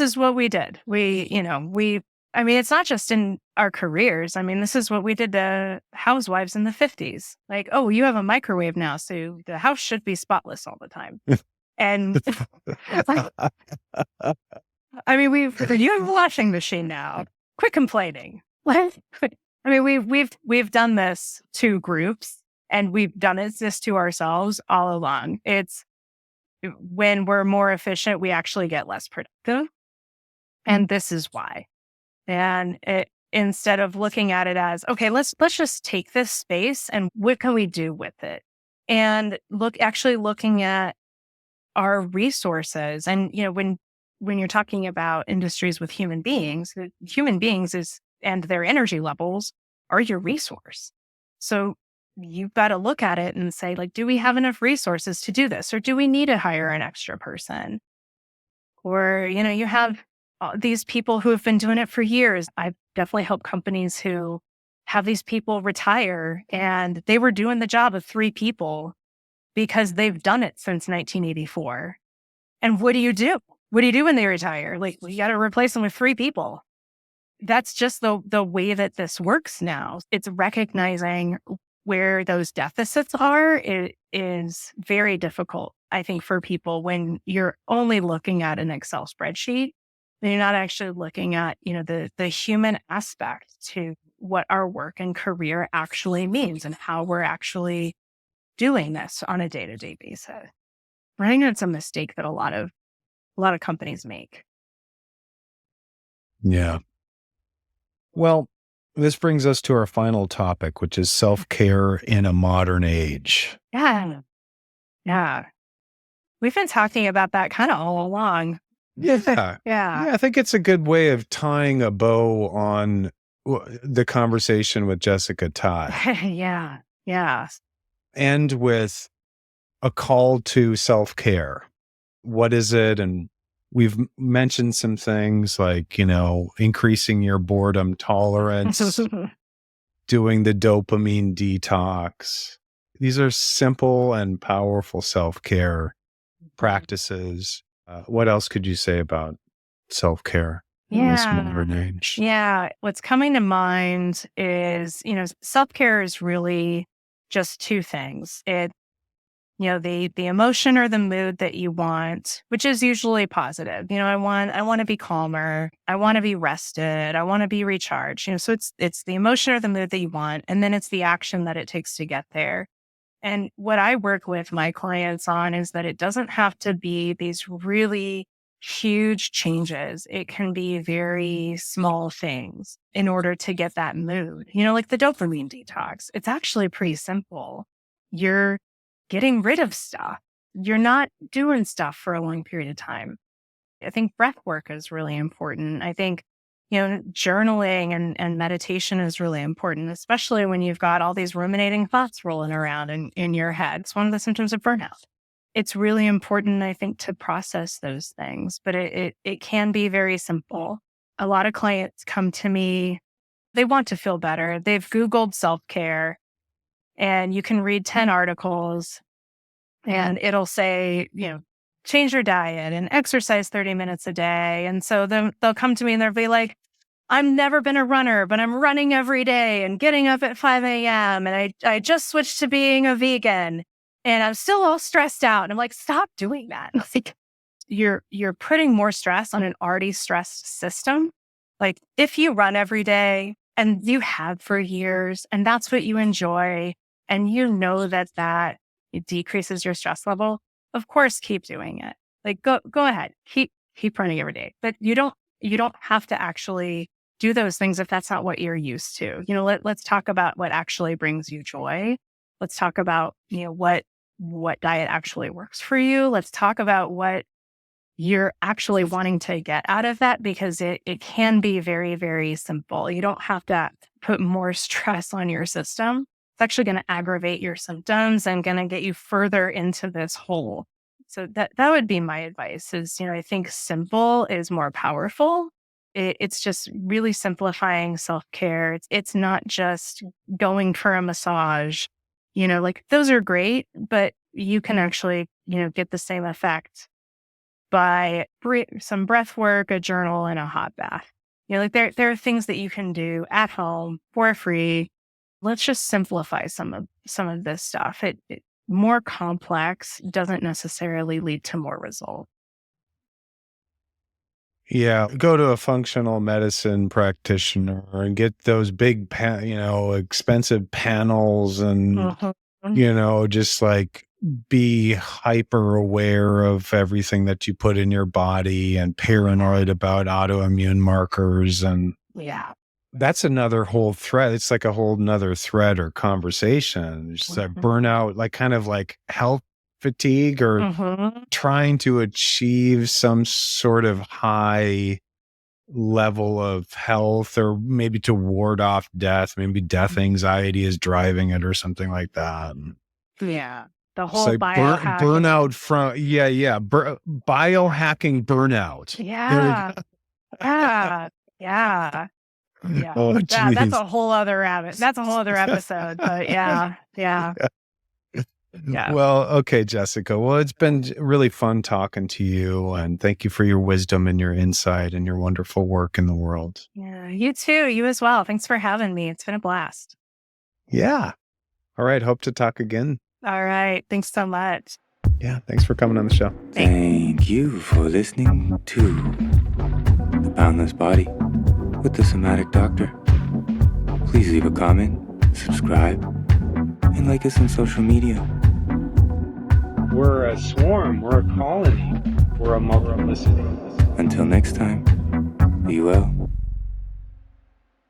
Speaker 3: is what we did. It's not just in our careers. This is what we did to housewives in the 50s. Like, oh, you have a microwave now, so the house should be spotless all the time. And you have a washing machine now. Quit complaining. We've done this to groups, and we've done this to ourselves all along. It's when we're more efficient, we actually get less productive. And this is why. And instead of looking at it as, okay, let's just take this space and what can we do with it? And looking at our resources. And, when you're talking about industries with human beings and their energy levels are your resource. So you've got to look at it and say, like, do we have enough resources to do this? Or do we need to hire an extra person? Or, you have these people who have been doing it for years. I've definitely helped companies who have these people retire, and they were doing the job of 3 people because they've done it since 1984. And what do you do? What do you do when they retire? Like, you got to replace them with 3 people. That's just the way that this works now. It's recognizing where those deficits are, it is very difficult, I think, for people when you're only looking at an Excel spreadsheet. And you're not actually looking at, the human aspect to what our work and career actually means and how we're actually doing this on a day-to-day basis. I think it's a mistake that a lot of companies make.
Speaker 2: Yeah. Well, this brings us to our final topic, which is self-care in a modern age.
Speaker 3: Yeah. Yeah. We've been talking about that kind of all along.
Speaker 2: Yeah.
Speaker 3: Yeah.
Speaker 2: I think it's a good way of tying a bow on the conversation with Jesseca Tighe.
Speaker 3: Yeah. Yeah.
Speaker 2: And with a call to self-care. What is it? And we've mentioned some things like, increasing your boredom tolerance, doing the dopamine detox. These are simple and powerful self-care practices. What else could you say about self-care in this modern age?
Speaker 3: Yeah. What's coming to mind is, self-care is really just two things. The emotion or the mood that you want, which is usually positive. I want to be calmer. I want to be rested. I want to be recharged. So it's the emotion or the mood that you want, and then it's the action that it takes to get there. And what I work with my clients on is that it doesn't have to be these really huge changes. It can be very small things in order to get that mood. Like the dopamine detox. It's actually pretty simple. You're getting rid of stuff. You're not doing stuff for a long period of time. I think breath work is really important. I think, journaling and meditation is really important, especially when you've got all these ruminating thoughts rolling around in your head. It's one of the symptoms of burnout. It's really important, I think, to process those things, but it can be very simple. A lot of clients come to me, they want to feel better. They've Googled self-care, and you can read 10 articles and it'll say, change your diet and exercise 30 minutes a day. And so then they'll come to me and they'll be like, I've never been a runner, but I'm running every day and getting up at 5 a.m. And I just switched to being a vegan and I'm still all stressed out. And I'm like, stop doing that. Like, you're putting more stress on an already stressed system. Like if you run every day and you have for years and that's what you enjoy, and that it decreases your stress level, of course, keep doing it. Like go ahead, keep running every day. But you don't have to actually do those things if that's not what you're used to. Let's talk about what actually brings you joy. Let's talk about, what diet actually works for you. Let's talk about what you're actually wanting to get out of that, because it can be very, very simple. You don't have to put more stress on your system. It's actually going to aggravate your symptoms and going to get you further into this hole. So that would be my advice is, I think simple is more powerful. It's just really simplifying self-care. It's not just going for a massage, like those are great, but you can actually, get the same effect by some breath work, a journal, and a hot bath. Like there are things that you can do at home for free. Let's just simplify some of this stuff. It more complex doesn't necessarily lead to more result.
Speaker 2: Yeah, go to a functional medicine practitioner and get those big, expensive panels and, just like be hyper aware of everything that you put in your body and paranoid about autoimmune markers. And that's another whole thread. It's like a whole nother thread or conversation. It's just like burnout, like kind of like health fatigue or trying to achieve some sort of high level of health, or maybe to ward off death. Maybe death anxiety is driving it or something like that.
Speaker 3: Yeah. The whole
Speaker 2: like
Speaker 3: biohacking.
Speaker 2: Burnout from, biohacking burnout.
Speaker 3: Yeah. Yeah.
Speaker 2: Oh,
Speaker 3: that's a whole other rabbit. That's a whole other episode. But yeah.
Speaker 2: Well, okay, Jesseca. Well, it's been really fun talking to you, and thank you for your wisdom and your insight and your wonderful work in the world.
Speaker 3: Yeah, you too. You as well. Thanks for having me. It's been a blast.
Speaker 2: Yeah. All right. Hope to talk again.
Speaker 3: All right. Thanks so much.
Speaker 2: Yeah. Thanks for coming on the show.
Speaker 1: Thank you for listening to The Boundless Body with the Somatic Doctor. Please leave a comment, subscribe, and like us on social media.
Speaker 2: We're a swarm. We're a colony. We're a multiplicity.
Speaker 1: Until next time, be well.